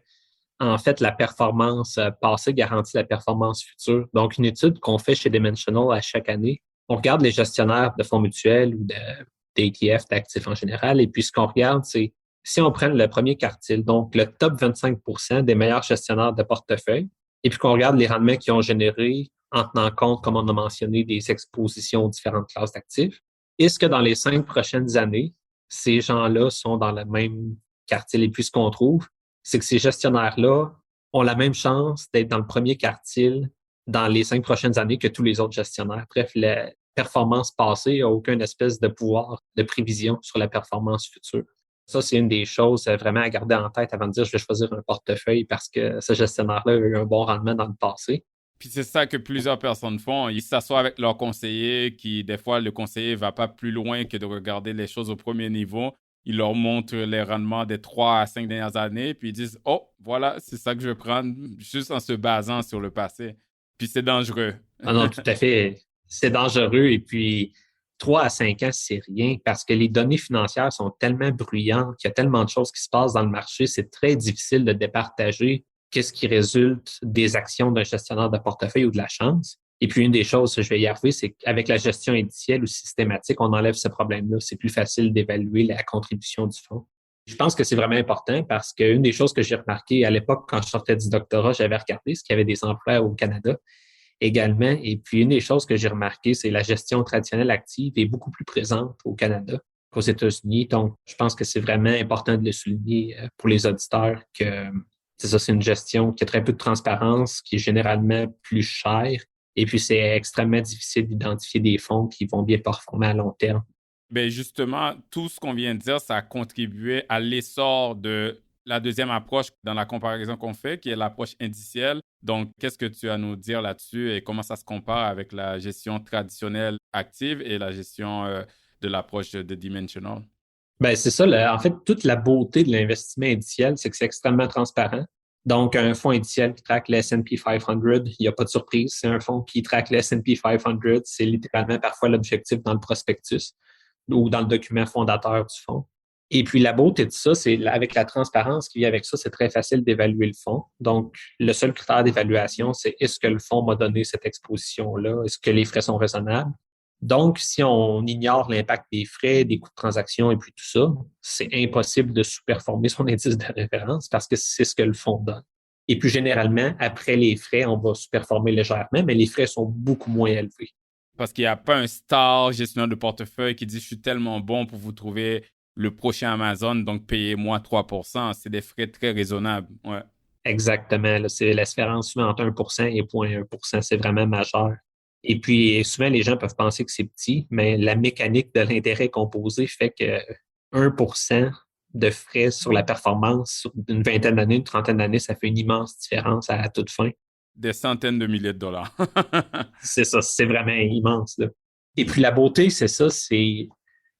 en fait, la performance passée garantit la performance future? Donc, une étude qu'on fait chez Dimensional à chaque année, on regarde les gestionnaires de fonds mutuels ou d'ETF, d'actifs en général, et puis ce qu'on regarde, c'est si on prend le premier quartile, donc le top 25% des meilleurs gestionnaires de portefeuille, et puis qu'on regarde les rendements qu'ils ont générés en tenant compte, comme on a mentionné, des expositions aux différentes classes d'actifs, est-ce que dans les 5 prochaines années, ces gens-là sont dans le même quartile? Et puis ce qu'on trouve, c'est que ces gestionnaires-là ont la même chance d'être dans le premier quartile dans les 5 prochaines années que tous les autres gestionnaires. Bref, la performance passée n'a aucune espèce de pouvoir de prévision sur la performance future. Ça, c'est une des choses vraiment à garder en tête avant de dire je vais choisir un portefeuille parce que ce gestionnaire-là a eu un bon rendement dans le passé. Puis c'est ça que plusieurs personnes font. Ils s'assoient avec leur conseiller qui, des fois, le conseiller ne va pas plus loin que de regarder les choses au premier niveau. Ils leur montrent les rendements des 3 à 5 dernières années, puis ils disent « Oh, voilà, c'est ça que je vais prendre », juste en se basant sur le passé. Puis c'est dangereux. Ah non, tout à fait. C'est dangereux. Et puis, 3 à 5 ans, c'est rien parce que les données financières sont tellement bruyantes, qu'il y a tellement de choses qui se passent dans le marché, c'est très difficile de départager qu'est-ce qui résulte des actions d'un gestionnaire de portefeuille ou de la chance. Et puis, une des choses, je vais y arriver, c'est qu'avec la gestion indicielle ou systématique, on enlève ce problème-là. C'est plus facile d'évaluer la contribution du fonds. Je pense que c'est vraiment important parce qu'une des choses que j'ai remarqué à l'époque, quand je sortais du doctorat, j'avais regardé ce qu'il y avait des emplois au Canada également. Et puis, une des choses que j'ai remarqué, c'est la gestion traditionnelle active est beaucoup plus présente au Canada qu'aux États-Unis. Donc, je pense que c'est vraiment important de le souligner pour les auditeurs que c'est ça, c'est une gestion qui a très peu de transparence, qui est généralement plus chère. Et puis, c'est extrêmement difficile d'identifier des fonds qui vont bien performer à long terme. Bien, justement, tout ce qu'on vient de dire, ça a contribué à l'essor de la deuxième approche dans la comparaison qu'on fait, qui est l'approche indicielle. Donc, qu'est-ce que tu as à nous dire là-dessus et comment ça se compare avec la gestion traditionnelle active et la gestion de l'approche de Dimensional? Ben, c'est ça. En fait, toute la beauté de l'investissement indiciel, c'est que c'est extrêmement transparent. Donc, un fonds indiciel qui traque le S&P 500, il n'y a pas de surprise. C'est un fonds qui traque le S&P 500. C'est littéralement parfois l'objectif dans le prospectus ou dans le document fondateur du fonds. Et puis, la beauté de ça, c'est avec la transparence qui vient avec ça, c'est très facile d'évaluer le fonds. Donc, le seul critère d'évaluation, c'est est-ce que le fonds m'a donné cette exposition-là? Est-ce que les frais sont raisonnables? Donc, si on ignore l'impact des frais, des coûts de transaction et puis tout ça, c'est impossible de sous-performer son indice de référence parce que c'est ce que le fonds donne. Et puis, généralement, après les frais, on va sous-performer légèrement, mais les frais sont beaucoup moins élevés. Parce qu'il n'y a pas un star gestionnaire de portefeuille qui dit « Je suis tellement bon pour vous trouver le prochain Amazon, donc payez-moi 3%. » C'est des frais très raisonnables. Ouais. Exactement. Là, c'est la différence souvent entre 1% et 0,1%. C'est vraiment majeur. Et puis, souvent, les gens peuvent penser que c'est petit, mais la mécanique de l'intérêt composé fait que 1% de frais sur la performance sur une vingtaine d'années, une trentaine d'années, ça fait une immense différence à toute fin. Des centaines de milliers de dollars. C'est ça, c'est vraiment immense, là. Et puis, la beauté, c'est ça, c'est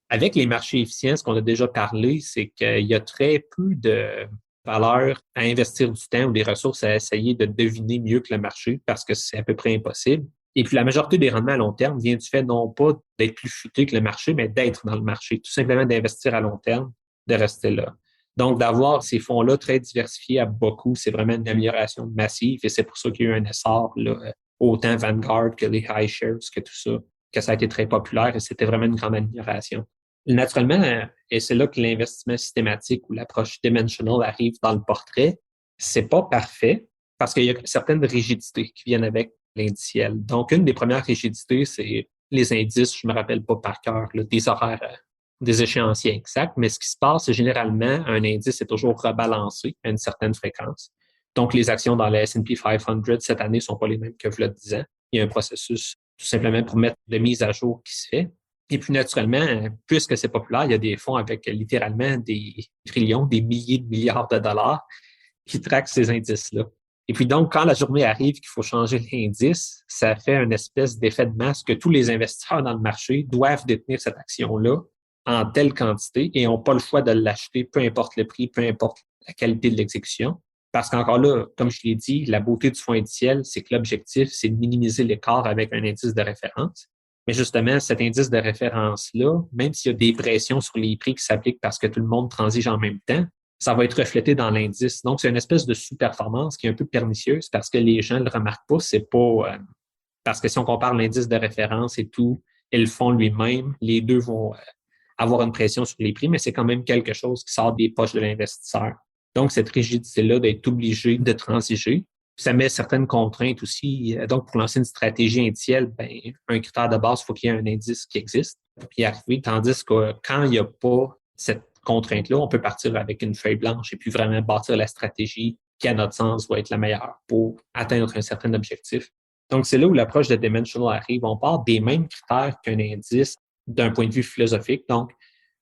avec les marchés efficients, ce qu'on a déjà parlé, c'est qu'il y a très peu de valeur à investir du temps ou des ressources à essayer de deviner mieux que le marché parce que c'est à peu près impossible. Et puis, la majorité des rendements à long terme vient du fait non pas d'être plus futé que le marché, mais d'être dans le marché, tout simplement d'investir à long terme, de rester là. Donc, d'avoir ces fonds-là très diversifiés à beaucoup, c'est vraiment une amélioration massive et c'est pour ça qu'il y a eu un essor, là, autant Vanguard que les iShares, que tout ça, que ça a été très populaire et c'était vraiment une grande amélioration. Naturellement, et c'est là que l'investissement systématique ou l'approche dimensional arrive dans le portrait, c'est pas parfait parce qu'il y a certaines rigidités qui viennent avec l'indiciel. Donc, une des premières rigidités, c'est les indices, je me rappelle pas par cœur, là, des horaires des échéanciers exacts, mais ce qui se passe, c'est généralement, un indice est toujours rebalancé à une certaine fréquence. Donc, les actions dans le S&P 500 cette année ne sont pas les mêmes que v'là 10 ans. Il y a un processus tout simplement pour mettre de mise à jour qui se fait. Et puis, naturellement, puisque c'est populaire, il y a des fonds avec littéralement des trillions, des milliers de milliards de dollars qui traquent ces indices-là. Et puis donc, quand la journée arrive qu'il faut changer l'indice, ça fait une espèce d'effet de masse que tous les investisseurs dans le marché doivent détenir cette action-là en telle quantité et n'ont pas le choix de l'acheter, peu importe le prix, peu importe la qualité de l'exécution. Parce qu'encore là, comme je l'ai dit, la beauté du fonds indiciel, c'est que l'objectif, c'est de minimiser l'écart avec un indice de référence. Mais justement, cet indice de référence-là, même s'il y a des pressions sur les prix qui s'appliquent parce que tout le monde transige en même temps, ça va être reflété dans l'indice. Donc, c'est une espèce de sous-performance qui est un peu pernicieuse parce que les gens ne le remarquent pas. C'est pas parce que si on compare l'indice de référence et tout et le fonds lui-même, les deux vont avoir une pression sur les prix, mais c'est quand même quelque chose qui sort des poches de l'investisseur. Donc, cette rigidité-là d'être obligé de transiger, ça met certaines contraintes aussi. Donc, pour lancer une stratégie indicielle, un critère de base, il faut qu'il y ait un indice qui existe pour y arriver. Tandis que quand il n'y a pas cette contrainte-là, on peut partir avec une feuille blanche et puis vraiment bâtir la stratégie qui, à notre sens, va être la meilleure pour atteindre un certain objectif. Donc, c'est là où l'approche de Dimensional arrive. On part des mêmes critères qu'un indice d'un point de vue philosophique. Donc,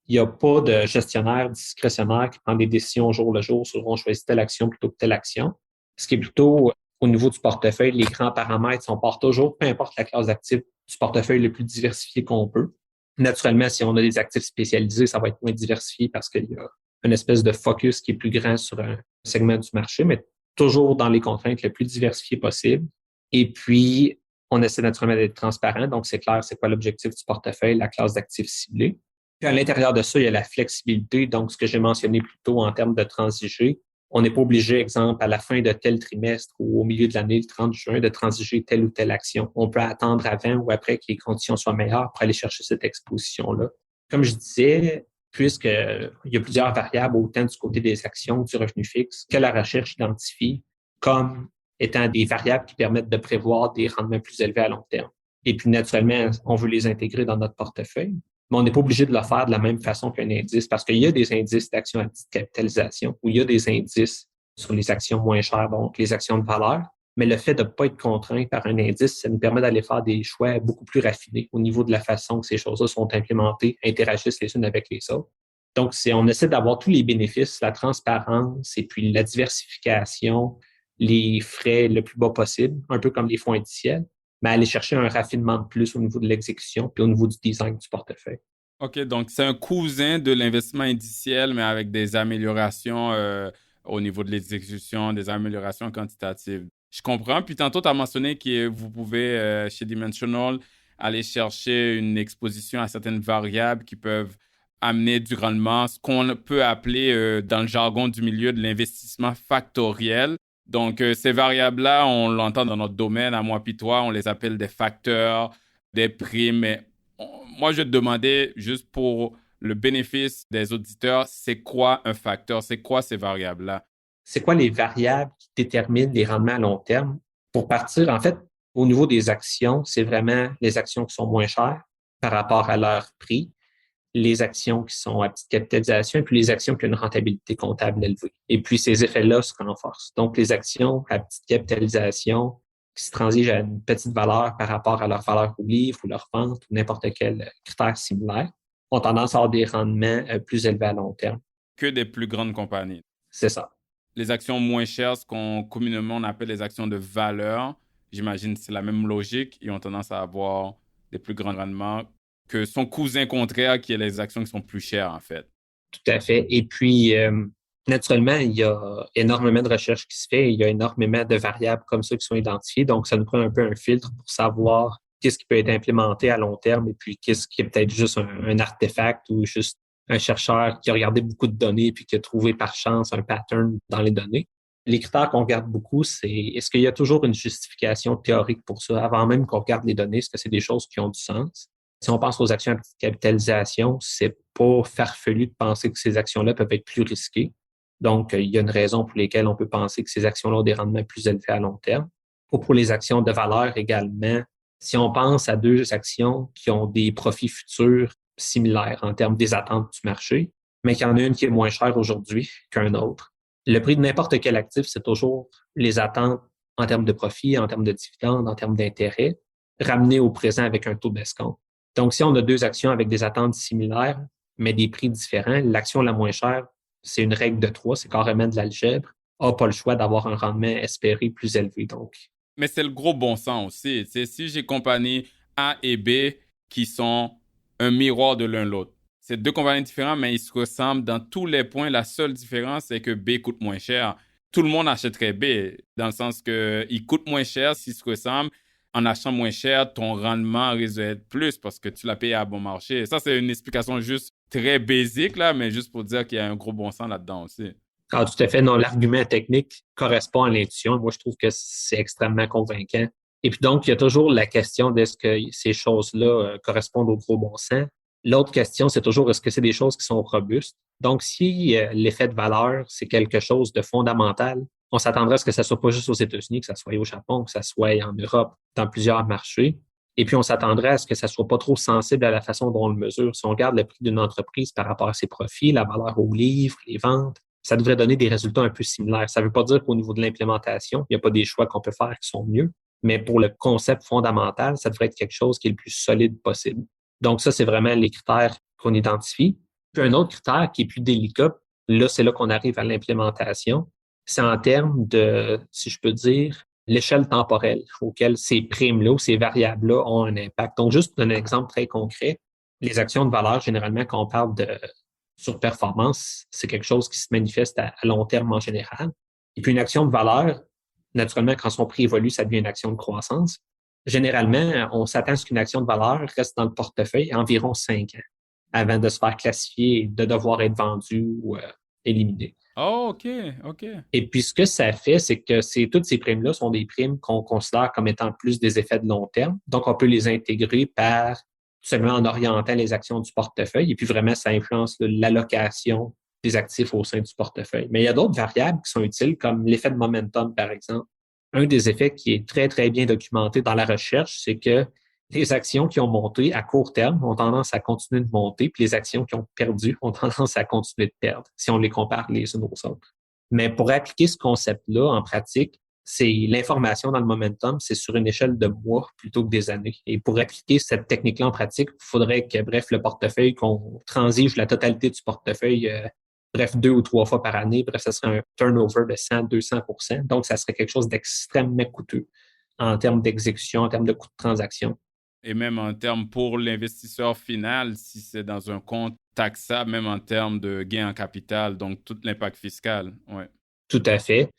il n'y a pas de gestionnaire discrétionnaire qui prend des décisions au jour le jour sur on choisit telle action plutôt que telle action. Ce qui est plutôt au niveau du portefeuille, les grands paramètres, on part toujours, peu importe la classe d'actifs, du portefeuille le plus diversifié qu'on peut. Naturellement, si on a des actifs spécialisés, ça va être moins diversifié parce qu'il y a une espèce de focus qui est plus grand sur un segment du marché, mais toujours dans les contraintes le plus diversifiées possible. Et puis, on essaie naturellement d'être transparent. Donc, c'est clair, c'est quoi l'objectif du portefeuille, la classe d'actifs ciblée. Puis, à l'intérieur de ça, il y a la flexibilité. Donc, ce que j'ai mentionné plus tôt en termes de transiger. On n'est pas obligé, exemple, à la fin de tel trimestre ou au milieu de l'année, le 30 juin, de transiger telle ou telle action. On peut attendre avant ou après que les conditions soient meilleures pour aller chercher cette exposition-là. Comme je disais, puisqu'il y a plusieurs variables autant du côté des actions que du revenu fixe, que la recherche identifie comme étant des variables qui permettent de prévoir des rendements plus élevés à long terme. Et puis, naturellement, on veut les intégrer dans notre portefeuille. Mais on n'est pas obligé de le faire de la même façon qu'un indice parce qu'il y a des indices d'actions à petite capitalisation ou il y a des indices sur les actions moins chères, donc les actions de valeur. Mais le fait de ne pas être contraint par un indice, ça nous permet d'aller faire des choix beaucoup plus raffinés au niveau de la façon que ces choses-là sont implémentées, interagissent les unes avec les autres. Donc, on essaie d'avoir tous les bénéfices, la transparence et puis la diversification, les frais le plus bas possible, un peu comme les fonds indiciels, mais aller chercher un raffinement de plus au niveau de l'exécution puis au niveau du design du portefeuille. OK, donc c'est un cousin de l'investissement indiciel, mais avec des améliorations au niveau de l'exécution, des améliorations quantitatives. Je comprends. Puis tantôt, tu as mentionné que vous pouvez, chez Dimensional, aller chercher une exposition à certaines variables qui peuvent amener du rendement, ce qu'on peut appeler dans le jargon du milieu de l'investissement factoriel. Donc, ces variables-là, on l'entend dans notre domaine, à moi puis toi, on les appelle des facteurs, des primes. Mais moi, je te demandais, juste pour le bénéfice des auditeurs, c'est quoi un facteur? C'est quoi ces variables-là? C'est quoi les variables qui déterminent les rendements à long terme? Pour partir, en fait, au niveau des actions, c'est vraiment les actions qui sont moins chères par rapport à leur prix, les actions qui sont à petite capitalisation et puis les actions qui ont une rentabilité comptable élevée. Et puis, ces effets-là se renforcent. Donc, les actions à petite capitalisation qui se transigent à une petite valeur par rapport à leur valeur au livre ou leur vente ou n'importe quel critère similaire ont tendance à avoir des rendements plus élevés à long terme. Que des plus grandes compagnies. C'est ça. Les actions moins chères, ce qu'on communément on appelle les actions de valeur, j'imagine que c'est la même logique. Ils ont tendance à avoir des plus grands rendements que son cousin contraire, qui est les actions qui sont plus chères, en fait. Tout à fait. Et puis, naturellement, il y a énormément de recherches qui se fait. Il y a énormément de variables comme ça qui sont identifiées. Donc, ça nous prend un peu un filtre pour savoir qu'est-ce qui peut être implémenté à long terme et puis qu'est-ce qui est peut-être juste un artefact ou juste un chercheur qui a regardé beaucoup de données puis qui a trouvé par chance un pattern dans les données. Les critères qu'on regarde beaucoup, c'est est-ce qu'il y a toujours une justification théorique pour ça avant même qu'on regarde les données? Est-ce que c'est des choses qui ont du sens? Si on pense aux actions à petite capitalisation, c'est pas farfelu de penser que ces actions-là peuvent être plus risquées. Donc, il y a une raison pour laquelle on peut penser que ces actions-là ont des rendements plus élevés à long terme. Ou pour les actions de valeur également, si on pense à deux actions qui ont des profits futurs similaires en termes des attentes du marché, mais qu'il y en a une qui est moins chère aujourd'hui qu'un autre. Le prix de n'importe quel actif, c'est toujours les attentes en termes de profit, en termes de dividendes, en termes d'intérêt, ramenées au présent avec un taux d'escompte. Donc, si on a deux actions avec des attentes similaires, mais des prix différents, l'action la moins chère, c'est une règle de 3, c'est carrément de l'algèbre, n'a pas le choix d'avoir un rendement espéré plus élevé. Donc. Mais c'est le gros bon sens aussi. C'est si j'ai compagnie A et B qui sont un miroir de l'un l'autre. C'est deux compagnies différentes, mais ils se ressemblent dans tous les points. La seule différence, c'est que B coûte moins cher. Tout le monde achèterait B, dans le sens qu'il coûte moins cher s'ils se ressemblent. En achetant moins cher, ton rendement risque d'être plus parce que tu l'as payé à bon marché. Ça, c'est une explication juste très basique, là, mais juste pour dire qu'il y a un gros bon sens là-dedans aussi. Ah, tout à fait. Non, l'argument technique correspond à l'intuition. Moi, je trouve que c'est extrêmement convaincant. Et puis donc, il y a toujours la question d'est-ce que ces choses-là correspondent au gros bon sens. L'autre question, c'est toujours est-ce que c'est des choses qui sont robustes? Donc, si l'effet de valeur, c'est quelque chose de fondamental, on s'attendrait à ce que ça soit pas juste aux États-Unis, que ça soit au Japon, que ça soit en Europe, dans plusieurs marchés. Et puis, on s'attendrait à ce que ça soit pas trop sensible à la façon dont on le mesure. Si on regarde le prix d'une entreprise par rapport à ses profits, la valeur au livre, les ventes, ça devrait donner des résultats un peu similaires. Ça ne veut pas dire qu'au niveau de l'implémentation, il n'y a pas des choix qu'on peut faire qui sont mieux, mais pour le concept fondamental, ça devrait être quelque chose qui est le plus solide possible. Donc ça, c'est vraiment les critères qu'on identifie. Puis un autre critère qui est plus délicat, là, c'est là qu'on arrive à l'implémentation, c'est en termes de, si je peux dire, l'échelle temporelle auquel ces primes-là ou ces variables-là ont un impact. Donc, juste pour donner un exemple très concret, les actions de valeur, généralement, quand on parle de surperformance, c'est quelque chose qui se manifeste à long terme en général. Et puis, une action de valeur, naturellement, quand son prix évolue, ça devient une action de croissance. Généralement, on s'attend à ce qu'une action de valeur reste dans le portefeuille environ 5 ans avant de se faire classifier et de devoir être vendue ou éliminée. Oh, OK, OK. Et puis, ce que ça fait, c'est que toutes ces primes-là sont des primes qu'on considère comme étant plus des effets de long terme. Donc, on peut les intégrer par tout simplement en orientant les actions du portefeuille. Et puis, vraiment, ça influence l'allocation des actifs au sein du portefeuille. Mais il y a d'autres variables qui sont utiles, comme l'effet de momentum, par exemple. Un des effets qui est très, très bien documenté dans la recherche, c'est que les actions qui ont monté à court terme ont tendance à continuer de monter, puis les actions qui ont perdu ont tendance à continuer de perdre, si on les compare les unes aux autres. Mais pour appliquer ce concept-là en pratique, c'est l'information dans le momentum, c'est sur une échelle de mois plutôt que des années. Et pour appliquer cette technique-là en pratique, il faudrait que, bref, le portefeuille, qu'on transige la totalité du portefeuille, 2 ou 3 fois par année. Bref, ça serait un turnover de 100-200%. Donc, ça serait quelque chose d'extrêmement coûteux en termes d'exécution, en termes de coût de transaction. Et même en termes pour l'investisseur final, si c'est dans un compte taxable, même en termes de gain en capital, donc tout l'impact fiscal. Ouais. Tout à fait.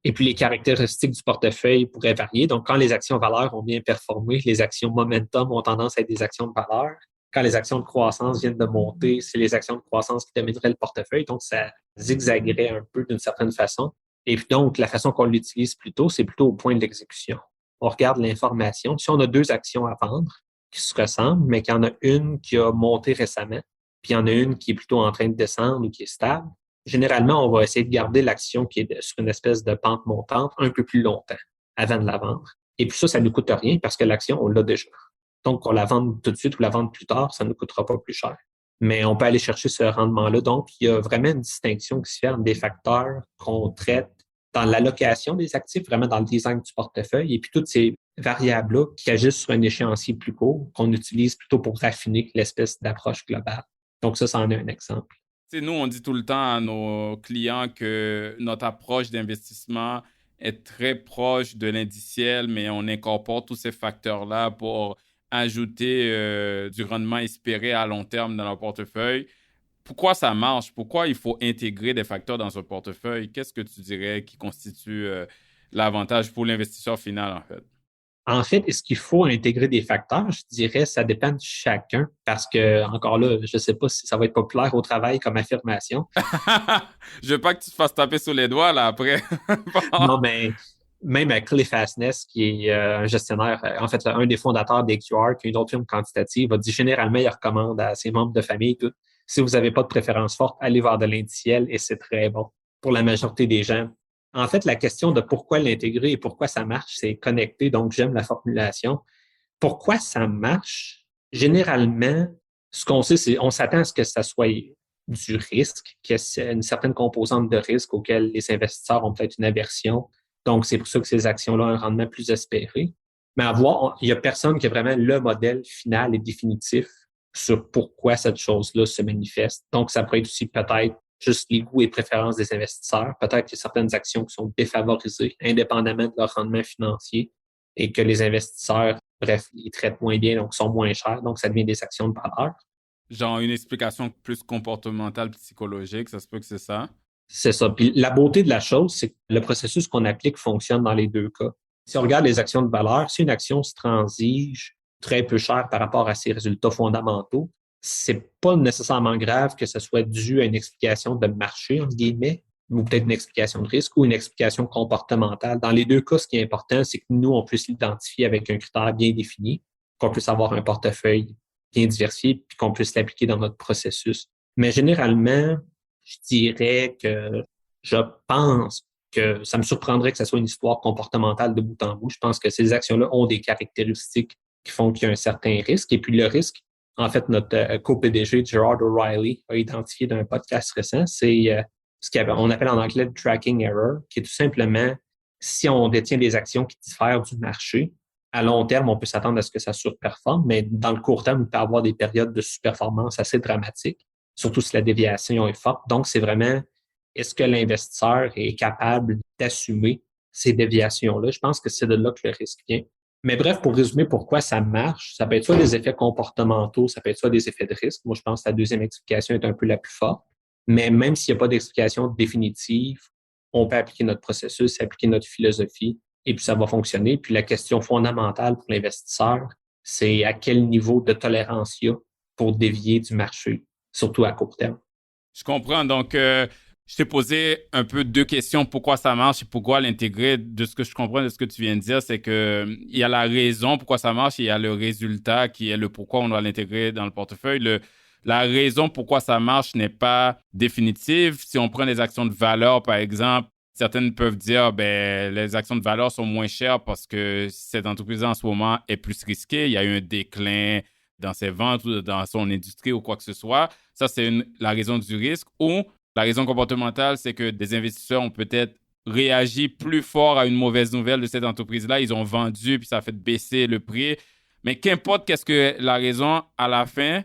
Et puis, les caractéristiques du portefeuille pourraient varier. Donc, quand les actions valeur ont bien performé, les actions momentum ont tendance à être des actions de valeur. Quand les actions de croissance viennent de monter, c'est les actions de croissance qui domineraient le portefeuille. Donc, ça zigzaguerait un peu d'une certaine façon. Et puis donc, la façon qu'on l'utilise plutôt, c'est plutôt au point de l'exécution. On regarde l'information. Si on a 2 actions à vendre qui se ressemblent, mais qu'il y en a une qui a monté récemment, puis il y en a une qui est plutôt en train de descendre ou qui est stable, généralement, on va essayer de garder l'action qui est sur une espèce de pente montante un peu plus longtemps avant de la vendre. Et puis ça ne nous coûte rien parce que l'action, on l'a déjà. Donc, qu'on la vende tout de suite ou la vende plus tard, ça ne nous coûtera pas plus cher. Mais on peut aller chercher ce rendement-là. Donc, il y a vraiment une distinction qui se fait entre des facteurs qu'on traite dans l'allocation des actifs, vraiment dans le design du portefeuille, et puis toutes ces variables-là qui agissent sur un échéancier plus court, qu'on utilise plutôt pour raffiner l'espèce d'approche globale. Donc, ça en est un exemple. T'sais, nous, on dit tout le temps à nos clients que notre approche d'investissement est très proche de l'indiciel, mais on incorpore tous ces facteurs-là pour ajouter du rendement espéré à long terme dans leur portefeuille. Pourquoi ça marche? Pourquoi il faut intégrer des facteurs dans ce portefeuille? Qu'est-ce que tu dirais qui constitue l'avantage pour l'investisseur final, en fait? En fait, est-ce qu'il faut intégrer des facteurs? Je dirais ça dépend de chacun parce que, encore là, je ne sais pas si ça va être populaire au travail comme affirmation. Je veux pas que tu te fasses taper sur les doigts, là, après. Non, mais même Cliff Asness, qui est un gestionnaire, en fait, un des fondateurs d'EQR, qui est une autre firme quantitative, a dit généralement, il recommande à ses membres de famille, tout, si vous n'avez pas de préférence forte, allez vers de l'indiciel et c'est très bon pour la majorité des gens. En fait, la question de pourquoi l'intégrer et pourquoi ça marche, c'est connecté. Donc, j'aime la formulation. Pourquoi ça marche? Généralement, Ce qu'on sait, c'est on s'attend à ce que ça soit du risque, qu'il y ait une certaine composante de risque auquel les investisseurs ont peut-être une aversion. Donc, c'est pour ça que ces actions-là ont un rendement plus espéré. Mais à voir, il n'y a personne qui a vraiment le modèle final et définitif sur pourquoi cette chose-là se manifeste. Donc, ça pourrait être aussi peut-être juste les goûts et préférences des investisseurs. Peut-être qu'il y a certaines actions qui sont défavorisées, indépendamment de leur rendement financier, et que les investisseurs, bref, les traitent moins bien, donc sont moins chers. Donc, ça devient des actions de valeur. Genre une explication plus comportementale, psychologique, ça se peut que c'est ça? C'est ça. Puis la beauté de la chose, c'est que le processus qu'on applique fonctionne dans les deux cas. Si on regarde les actions de valeur, si une action se transige très peu cher par rapport à ses résultats fondamentaux, c'est pas nécessairement grave que ce soit dû à une explication de marché, entre guillemets, ou peut-être une explication de risque ou une explication comportementale. Dans les deux cas, ce qui est important, c'est que nous, on puisse l'identifier avec un critère bien défini, qu'on puisse avoir un portefeuille bien diversifié, puis qu'on puisse l'appliquer dans notre processus. Mais généralement, je dirais que je pense que ça me surprendrait que ce soit une histoire comportementale de bout en bout. Je pense que ces actions-là ont des caractéristiques qui font qu'il y a un certain risque. Et puis le risque, en fait, notre co-PDG Gerard O'Reilly a identifié dans un podcast récent, c'est ce qu'on appelle en anglais le tracking error, qui est tout simplement si on détient des actions qui diffèrent du marché, à long terme, on peut s'attendre à ce que ça surperforme, mais dans le court terme, il peut y avoir des périodes de surperformance assez dramatiques, surtout si la déviation est forte. Donc, c'est vraiment, est-ce que l'investisseur est capable d'assumer ces déviations-là? Je pense que c'est de là que le risque vient. Mais bref, pour résumer pourquoi ça marche, ça peut être soit des effets comportementaux, ça peut être soit des effets de risque. Moi, je pense que la deuxième explication est un peu la plus forte. Mais même s'il n'y a pas d'explication définitive, on peut appliquer notre processus, appliquer notre philosophie, et puis ça va fonctionner. Puis la question fondamentale pour l'investisseur, c'est à quel niveau de tolérance il y a pour dévier du marché, surtout à court terme. Je comprends. Donc, je t'ai posé un peu deux questions. Pourquoi ça marche et pourquoi l'intégrer? De ce que je comprends de ce que tu viens de dire, c'est que il y a la raison pourquoi ça marche et il y a le résultat qui est le pourquoi on doit l'intégrer dans le portefeuille. La raison pourquoi ça marche n'est pas définitive. Si on prend les actions de valeur, par exemple, certaines peuvent dire, ben, les actions de valeur sont moins chères parce que cette entreprise en ce moment est plus risquée. Il y a eu un déclin dans ses ventes ou dans son industrie ou quoi que ce soit. Ça, c'est la raison du risque. Ou la raison comportementale, c'est que des investisseurs ont peut-être réagi plus fort à une mauvaise nouvelle de cette entreprise-là. Ils ont vendu, puis ça a fait baisser le prix. Mais qu'importe qu'est-ce que la raison, à la fin,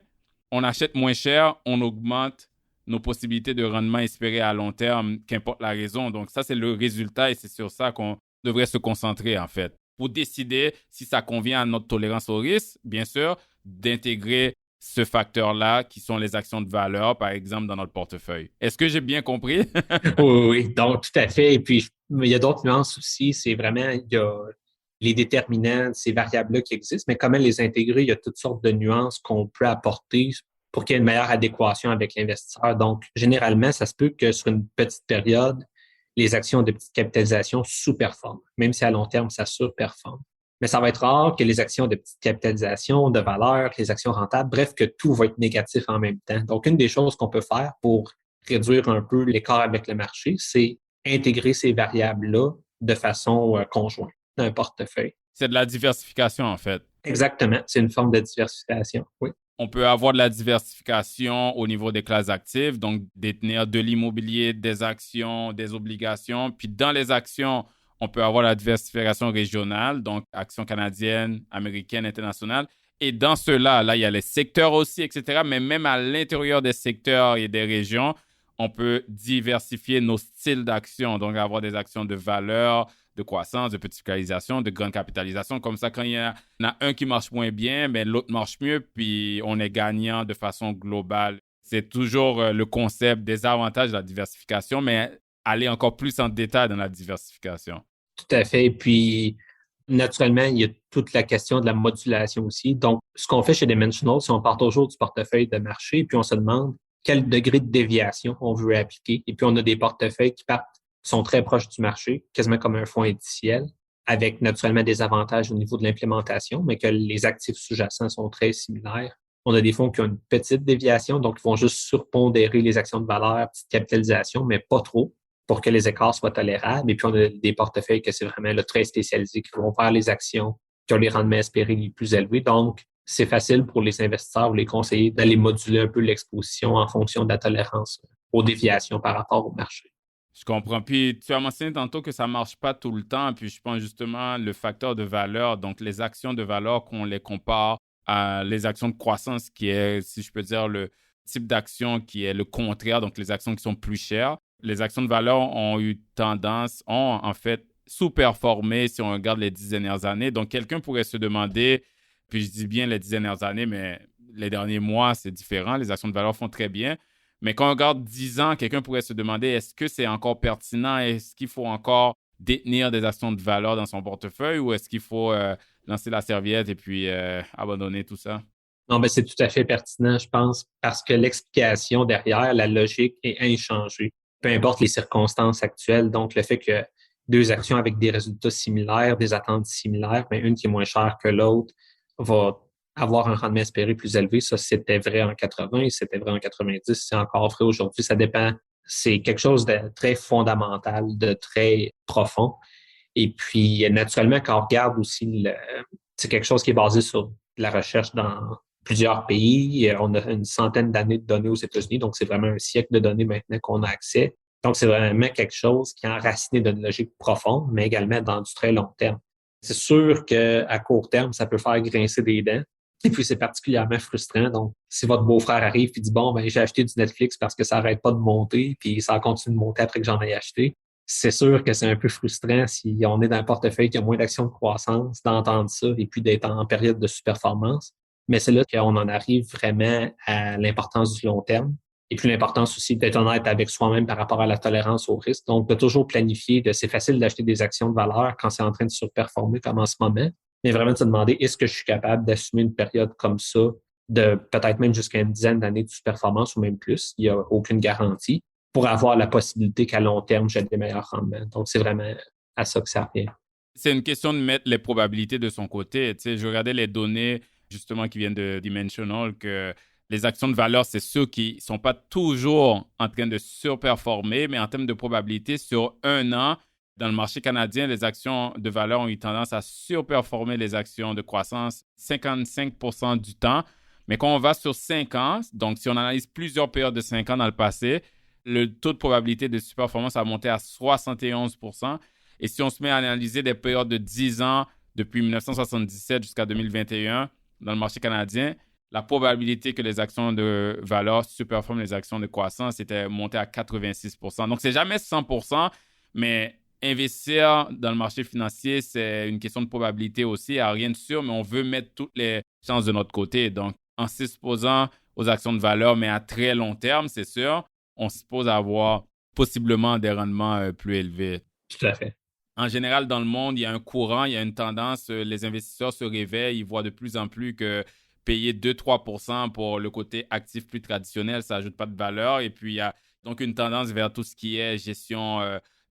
on achète moins cher, on augmente nos possibilités de rendement espérées à long terme, qu'importe la raison. Donc, ça, c'est le résultat et c'est sur ça qu'on devrait se concentrer, en fait. Pour décider si ça convient à notre tolérance au risque, bien sûr, d'intégrer ce facteur-là qui sont les actions de valeur, par exemple, dans notre portefeuille. Est-ce que j'ai bien compris? Oui, donc tout à fait. Et puis, il y a d'autres nuances aussi. C'est vraiment, il y a les déterminants, ces variables-là qui existent, mais comment les intégrer, il y a toutes sortes de nuances qu'on peut apporter pour qu'il y ait une meilleure adéquation avec l'investisseur. Donc, généralement, ça se peut que sur une petite période, les actions de petite capitalisation sous-performent, même si à long terme, ça surperforme. Mais ça va être rare que les actions de petite capitalisation, de valeur, les actions rentables, bref, que tout va être négatif en même temps. Donc, une des choses qu'on peut faire pour réduire un peu l'écart avec le marché, c'est intégrer ces variables-là de façon conjointe dans un portefeuille. C'est de la diversification, en fait. Exactement. C'est une forme de diversification, oui. On peut avoir de la diversification au niveau des classes actives, donc détenir de l'immobilier, des actions, des obligations. Puis dans les actions, on peut avoir la diversification régionale, donc actions canadiennes, américaines, internationales. Et dans ceux-là, là, il y a les secteurs aussi, etc. Mais même à l'intérieur des secteurs et des régions, on peut diversifier nos styles d'actions, donc avoir des actions de valeur, de croissance, de petite capitalisation, de grande capitalisation. Comme ça, quand il y en a un qui marche moins bien, ben, l'autre marche mieux, puis on est gagnant de façon globale. C'est toujours le concept des avantages de la diversification, mais aller encore plus en détail dans la diversification. Tout à fait. Puis, naturellement, il y a toute la question de la modulation aussi. Donc, ce qu'on fait chez Dimensional, c'est on part toujours du portefeuille de marché, puis on se demande quel degré de déviation on veut appliquer. Et puis, on a des portefeuilles qui sont très proches du marché, quasiment comme un fonds indiciel, avec naturellement des avantages au niveau de l'implémentation, mais que les actifs sous-jacents sont très similaires. On a des fonds qui ont une petite déviation, donc ils vont juste surpondérer les actions de valeur, petite capitalisation, mais pas trop, pour que les écarts soient tolérables. Et puis, on a des portefeuilles que c'est vraiment très spécialisé, qui vont faire les actions qui ont les rendements espérés les plus élevés. Donc, c'est facile pour les investisseurs ou les conseillers d'aller moduler un peu l'exposition en fonction de la tolérance aux déviations par rapport au marché. Je comprends. Puis tu as mentionné tantôt que ça ne marche pas tout le temps. Puis je pense justement le facteur de valeur, donc les actions de valeur qu'on les compare à les actions de croissance qui est, si je peux dire, le type d'action qui est le contraire, donc les actions qui sont plus chères. Les actions de valeur ont en fait sous-performé si on regarde les 10 dernières années. Donc quelqu'un pourrait se demander, puis je dis bien les 10 dernières années, mais les derniers mois, c'est différent. Les actions de valeur font très bien. Mais quand on regarde 10 ans, quelqu'un pourrait se demander est-ce que c'est encore pertinent? Est-ce qu'il faut encore détenir des actions de valeur dans son portefeuille ou est-ce qu'il faut lancer la serviette et puis abandonner tout ça? Non, ben c'est tout à fait pertinent, je pense, parce que l'explication derrière, la logique est inchangée. Peu importe les circonstances actuelles. Donc, le fait que deux actions avec des résultats similaires, des attentes similaires, mais une qui est moins chère que l'autre va avoir un rendement espéré plus élevé. Ça, c'était vrai en 80, c'était vrai en 90, c'est encore vrai aujourd'hui. Ça dépend. C'est quelque chose de très fondamental, de très profond. Et puis, naturellement, quand on regarde aussi, c'est quelque chose qui est basé sur la recherche dans plusieurs pays. On a une centaine d'années de données aux États-Unis, donc c'est vraiment un siècle de données maintenant qu'on a accès. Donc, c'est vraiment quelque chose qui est enraciné d'une logique profonde, mais également dans du très long terme. C'est sûr qu'à court terme, ça peut faire grincer des dents. Et puis, c'est particulièrement frustrant. Donc, si votre beau-frère arrive et dit, bon, ben, j'ai acheté du Netflix parce que ça n'arrête pas de monter, puis ça continue de monter après que j'en ai acheté, c'est sûr que c'est un peu frustrant si on est dans un portefeuille qui a moins d'actions de croissance, d'entendre ça et puis d'être en période de sous-performance. Mais c'est là qu'on en arrive vraiment à l'importance du long terme. Et puis l'importance aussi d'être honnête avec soi-même par rapport à la tolérance au risque. Donc, de toujours planifier, c'est facile d'acheter des actions de valeur quand c'est en train de surperformer comme en ce moment. Mais vraiment de se demander, est-ce que je suis capable d'assumer une période comme ça, de peut-être même jusqu'à une dizaine d'années de sous-performance ou même plus. Il n'y a aucune garantie pour avoir la possibilité qu'à long terme, j'ai des meilleurs rendements. Donc, c'est vraiment à ça que ça revient. C'est une question de mettre les probabilités de son côté. Tu sais, je regardais les données justement qui viennent de Dimensional, que les actions de valeur, c'est ceux qui ne sont pas toujours en train de surperformer, mais en termes de probabilité, sur un an, dans le marché canadien, les actions de valeur ont eu tendance à surperformer les actions de croissance 55% du temps. Mais quand on va sur 5 ans, donc si on analyse plusieurs périodes de 5 ans dans le passé, le taux de probabilité de surperformance a monté à 71%. Et si on se met à analyser des périodes de 10 ans, depuis 1977 jusqu'à 2021, dans le marché canadien, la probabilité que les actions de valeur surperforment les actions de croissance était montée à 86%. Donc, c'est jamais 100%, mais investir dans le marché financier, c'est une question de probabilité aussi, à rien de sûr, mais on veut mettre toutes les chances de notre côté. Donc, en s'exposant aux actions de valeur, mais à très long terme, c'est sûr, on se suppose avoir possiblement des rendements plus élevés. Tout à fait. En général, dans le monde, il y a un courant, il y a une tendance, les investisseurs se réveillent, ils voient de plus en plus que payer 2-3% pour le côté actif plus traditionnel, ça n'ajoute pas de valeur. Et puis, il y a donc une tendance vers tout ce qui est gestion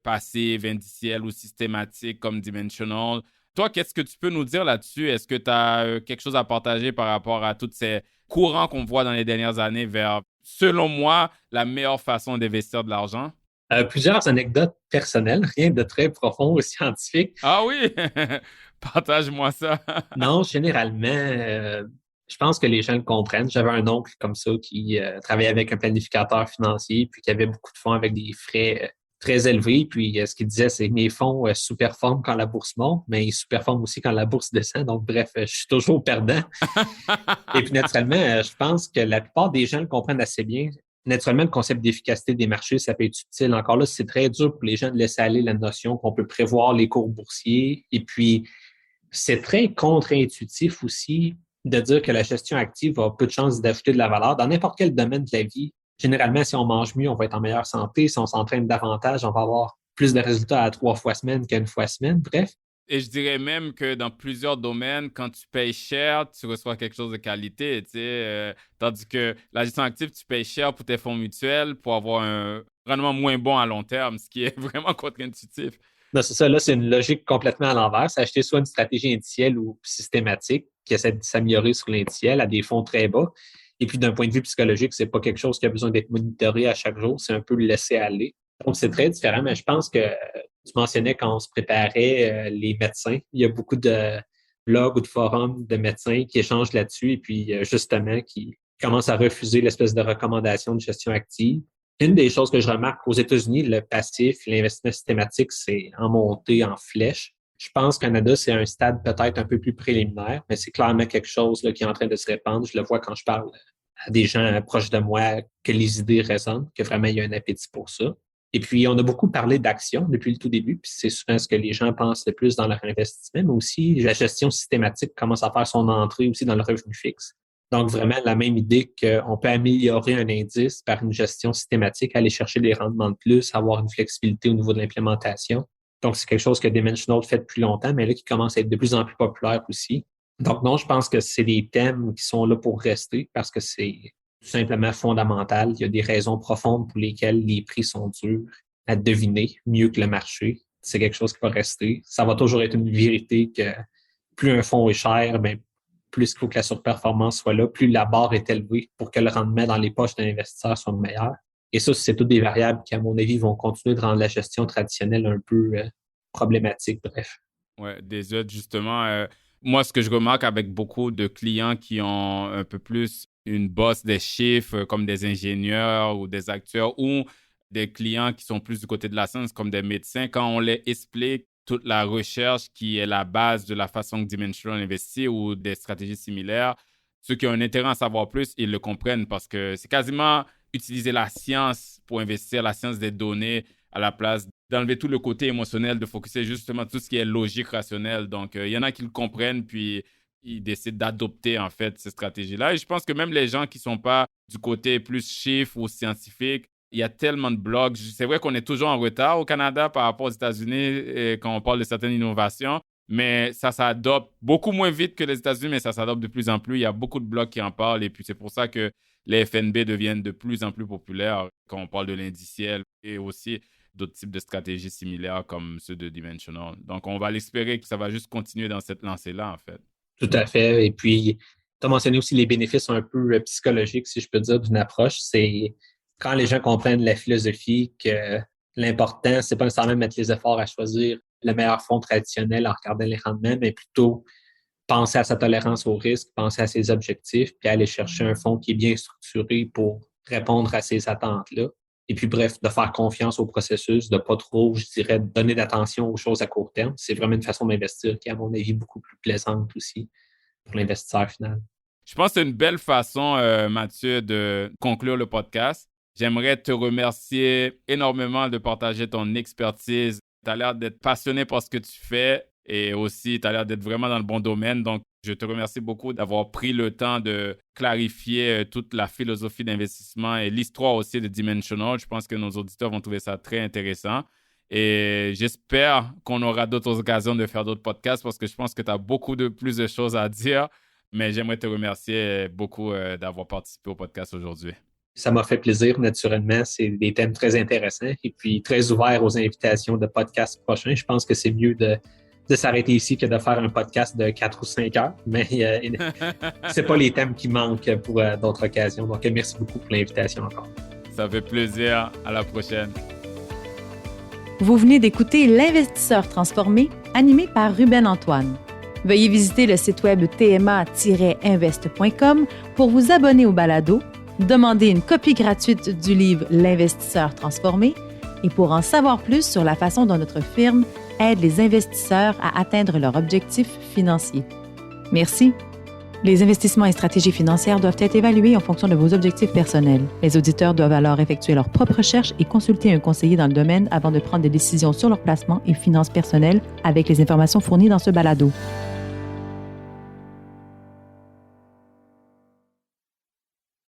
passive, indicielle ou systématique comme Dimensional. Toi, qu'est-ce que tu peux nous dire là-dessus? Est-ce que tu as quelque chose à partager par rapport à tous ces courants qu'on voit dans les dernières années vers, selon moi, la meilleure façon d'investir de l'argent? Plusieurs anecdotes personnelles, rien de très profond ou scientifique. Ah oui? Partage-moi ça. Non, généralement, je pense que les gens le comprennent. J'avais un oncle comme ça qui travaillait avec un planificateur financier puis qui avait beaucoup de fonds avec des frais très élevés. Puis ce qu'il disait, c'est que mes fonds sous-performent quand la bourse monte, mais ils sous-performent aussi quand la bourse descend. Donc, bref, je suis toujours perdant. Et puis, naturellement, je pense que la plupart des gens le comprennent assez bien. Naturellement, le concept d'efficacité des marchés, ça peut être utile. Encore là, c'est très dur pour les gens de laisser aller la notion qu'on peut prévoir les cours boursiers. Et puis, c'est très contre-intuitif aussi de dire que la gestion active a peu de chances d'ajouter de la valeur. Dans n'importe quel domaine de la vie, généralement, si on mange mieux, on va être en meilleure santé. Si on s'entraîne davantage, on va avoir plus de résultats à 3 fois semaine qu'à 1 fois semaine. Bref. Et je dirais même que dans plusieurs domaines, quand tu payes cher, tu reçois quelque chose de qualité. Tandis que la gestion active, tu payes cher pour tes fonds mutuels pour avoir un rendement moins bon à long terme, ce qui est vraiment contre-intuitif. Non, c'est ça. Là, c'est une logique complètement à l'envers. C'est acheter soit une stratégie indicielle ou systématique qui essaie de s'améliorer sur l'indiciel à des fonds très bas. Et puis, d'un point de vue psychologique, c'est pas quelque chose qui a besoin d'être monitoré à chaque jour. C'est un peu le laisser aller. Donc, c'est très différent. Mais je pense que tu mentionnais quand on se préparait les médecins. Il y a beaucoup de blogs ou de forums de médecins qui échangent là-dessus et puis justement qui commencent à refuser l'espèce de recommandation de gestion active. Une des choses que je remarque aux États-Unis, le passif, l'investissement systématique, c'est en montée en flèche. Je pense qu'au Canada, c'est un stade peut-être un peu plus préliminaire, mais c'est clairement quelque chose là, qui est en train de se répandre. Je le vois quand je parle à des gens proches de moi que les idées résonnent, que vraiment il y a un appétit pour ça. Et puis, on a beaucoup parlé d'actions depuis le tout début, puis c'est souvent ce que les gens pensent le plus dans leur investissement, mais aussi la gestion systématique commence à faire son entrée aussi dans le revenu fixe. Donc, vraiment, la même idée qu'on peut améliorer un indice par une gestion systématique, aller chercher des rendements de plus, avoir une flexibilité au niveau de l'implémentation. Donc, c'est quelque chose que Dimensional fait depuis longtemps, mais là, qui commence à être de plus en plus populaire aussi. Donc, non, je pense que c'est des thèmes qui sont là pour rester parce que c'est tout simplement fondamental. Il y a des raisons profondes pour lesquelles les prix sont durs à deviner, mieux que le marché. C'est quelque chose qui va rester. Ça va toujours être une vérité que plus un fonds est cher, bien, plus il faut que la surperformance soit là, plus la barre est élevée pour que le rendement dans les poches d'un investisseur soit meilleur. Et ça, c'est toutes des variables qui, à mon avis, vont continuer de rendre la gestion traditionnelle un peu problématique, bref. Oui, des autres, justement. Moi, ce que je remarque avec beaucoup de clients qui ont un peu plus une bosse des chiffres, comme des ingénieurs ou des acteurs, ou des clients qui sont plus du côté de la science, comme des médecins, quand on les explique toute la recherche qui est la base de la façon que Dimensional investit ou des stratégies similaires, ceux qui ont un intérêt à en savoir plus, ils le comprennent parce que c'est quasiment utiliser la science pour investir, la science des données à la place d'enlever tout le côté émotionnel, de focuser justement tout ce qui est logique, rationnel. Donc, il y en a qui le comprennent, puis ils décident d'adopter, en fait, ces stratégies-là. Et je pense que même les gens qui ne sont pas du côté plus chiffre ou scientifique, il y a tellement de blogs. C'est vrai qu'on est toujours en retard au Canada par rapport aux États-Unis quand on parle de certaines innovations, mais ça s'adopte beaucoup moins vite que les États-Unis, mais ça s'adopte de plus en plus. Il y a beaucoup de blogs qui en parlent et puis c'est pour ça que les FNB deviennent de plus en plus populaires quand on parle de l'indiciel et aussi d'autres types de stratégies similaires comme ceux de Dimensional. Donc, on va l'espérer que ça va juste continuer dans cette lancée-là, en fait. Tout à fait. Et puis, tu as mentionné aussi les bénéfices un peu psychologiques, si je peux dire, d'une approche. C'est quand les gens comprennent la philosophie que l'important, c'est pas nécessairement mettre les efforts à choisir le meilleur fonds traditionnel en regardant les rendements, mais plutôt penser à sa tolérance au risque, penser à ses objectifs, puis aller chercher un fonds qui est bien structuré pour répondre à ces attentes-là. Et puis, bref, de faire confiance au processus, de pas trop, je dirais, donner d'attention aux choses à court terme. C'est vraiment une façon d'investir qui est, à mon avis, beaucoup plus plaisante aussi pour l'investisseur final. Je pense que c'est une belle façon, Mathieu, de conclure le podcast. J'aimerais te remercier énormément de partager ton expertise. Tu as l'air d'être passionné par ce que tu fais et aussi tu as l'air d'être vraiment dans le bon domaine. Donc, je te remercie beaucoup d'avoir pris le temps de clarifier toute la philosophie d'investissement et l'histoire aussi de Dimensional. Je pense que nos auditeurs vont trouver ça très intéressant. Et j'espère qu'on aura d'autres occasions de faire d'autres podcasts parce que je pense que tu as beaucoup plus de choses à dire. Mais j'aimerais te remercier beaucoup d'avoir participé au podcast aujourd'hui. Ça m'a fait plaisir, naturellement. C'est des thèmes très intéressants et puis très ouverts aux invitations de podcasts prochains. Je pense que c'est mieux de s'arrêter ici que de faire un podcast de 4 ou 5 heures. Mais c'est pas les thèmes qui manquent pour d'autres occasions. Donc, merci beaucoup pour l'invitation encore. Ça fait plaisir. À la prochaine. Vous venez d'écouter L'Investisseur transformé, animé par Ruben Antoine. Veuillez visiter le site web tma-invest.com pour vous abonner au balado, demander une copie gratuite du livre L'Investisseur transformé et pour en savoir plus sur la façon dont notre firme aide les investisseurs à atteindre leurs objectifs financiers. Merci. Les investissements et stratégies financières doivent être évalués en fonction de vos objectifs personnels. Les auditeurs doivent alors effectuer leurs propres recherches et consulter un conseiller dans le domaine avant de prendre des décisions sur leur placement et finances personnelles avec les informations fournies dans ce balado.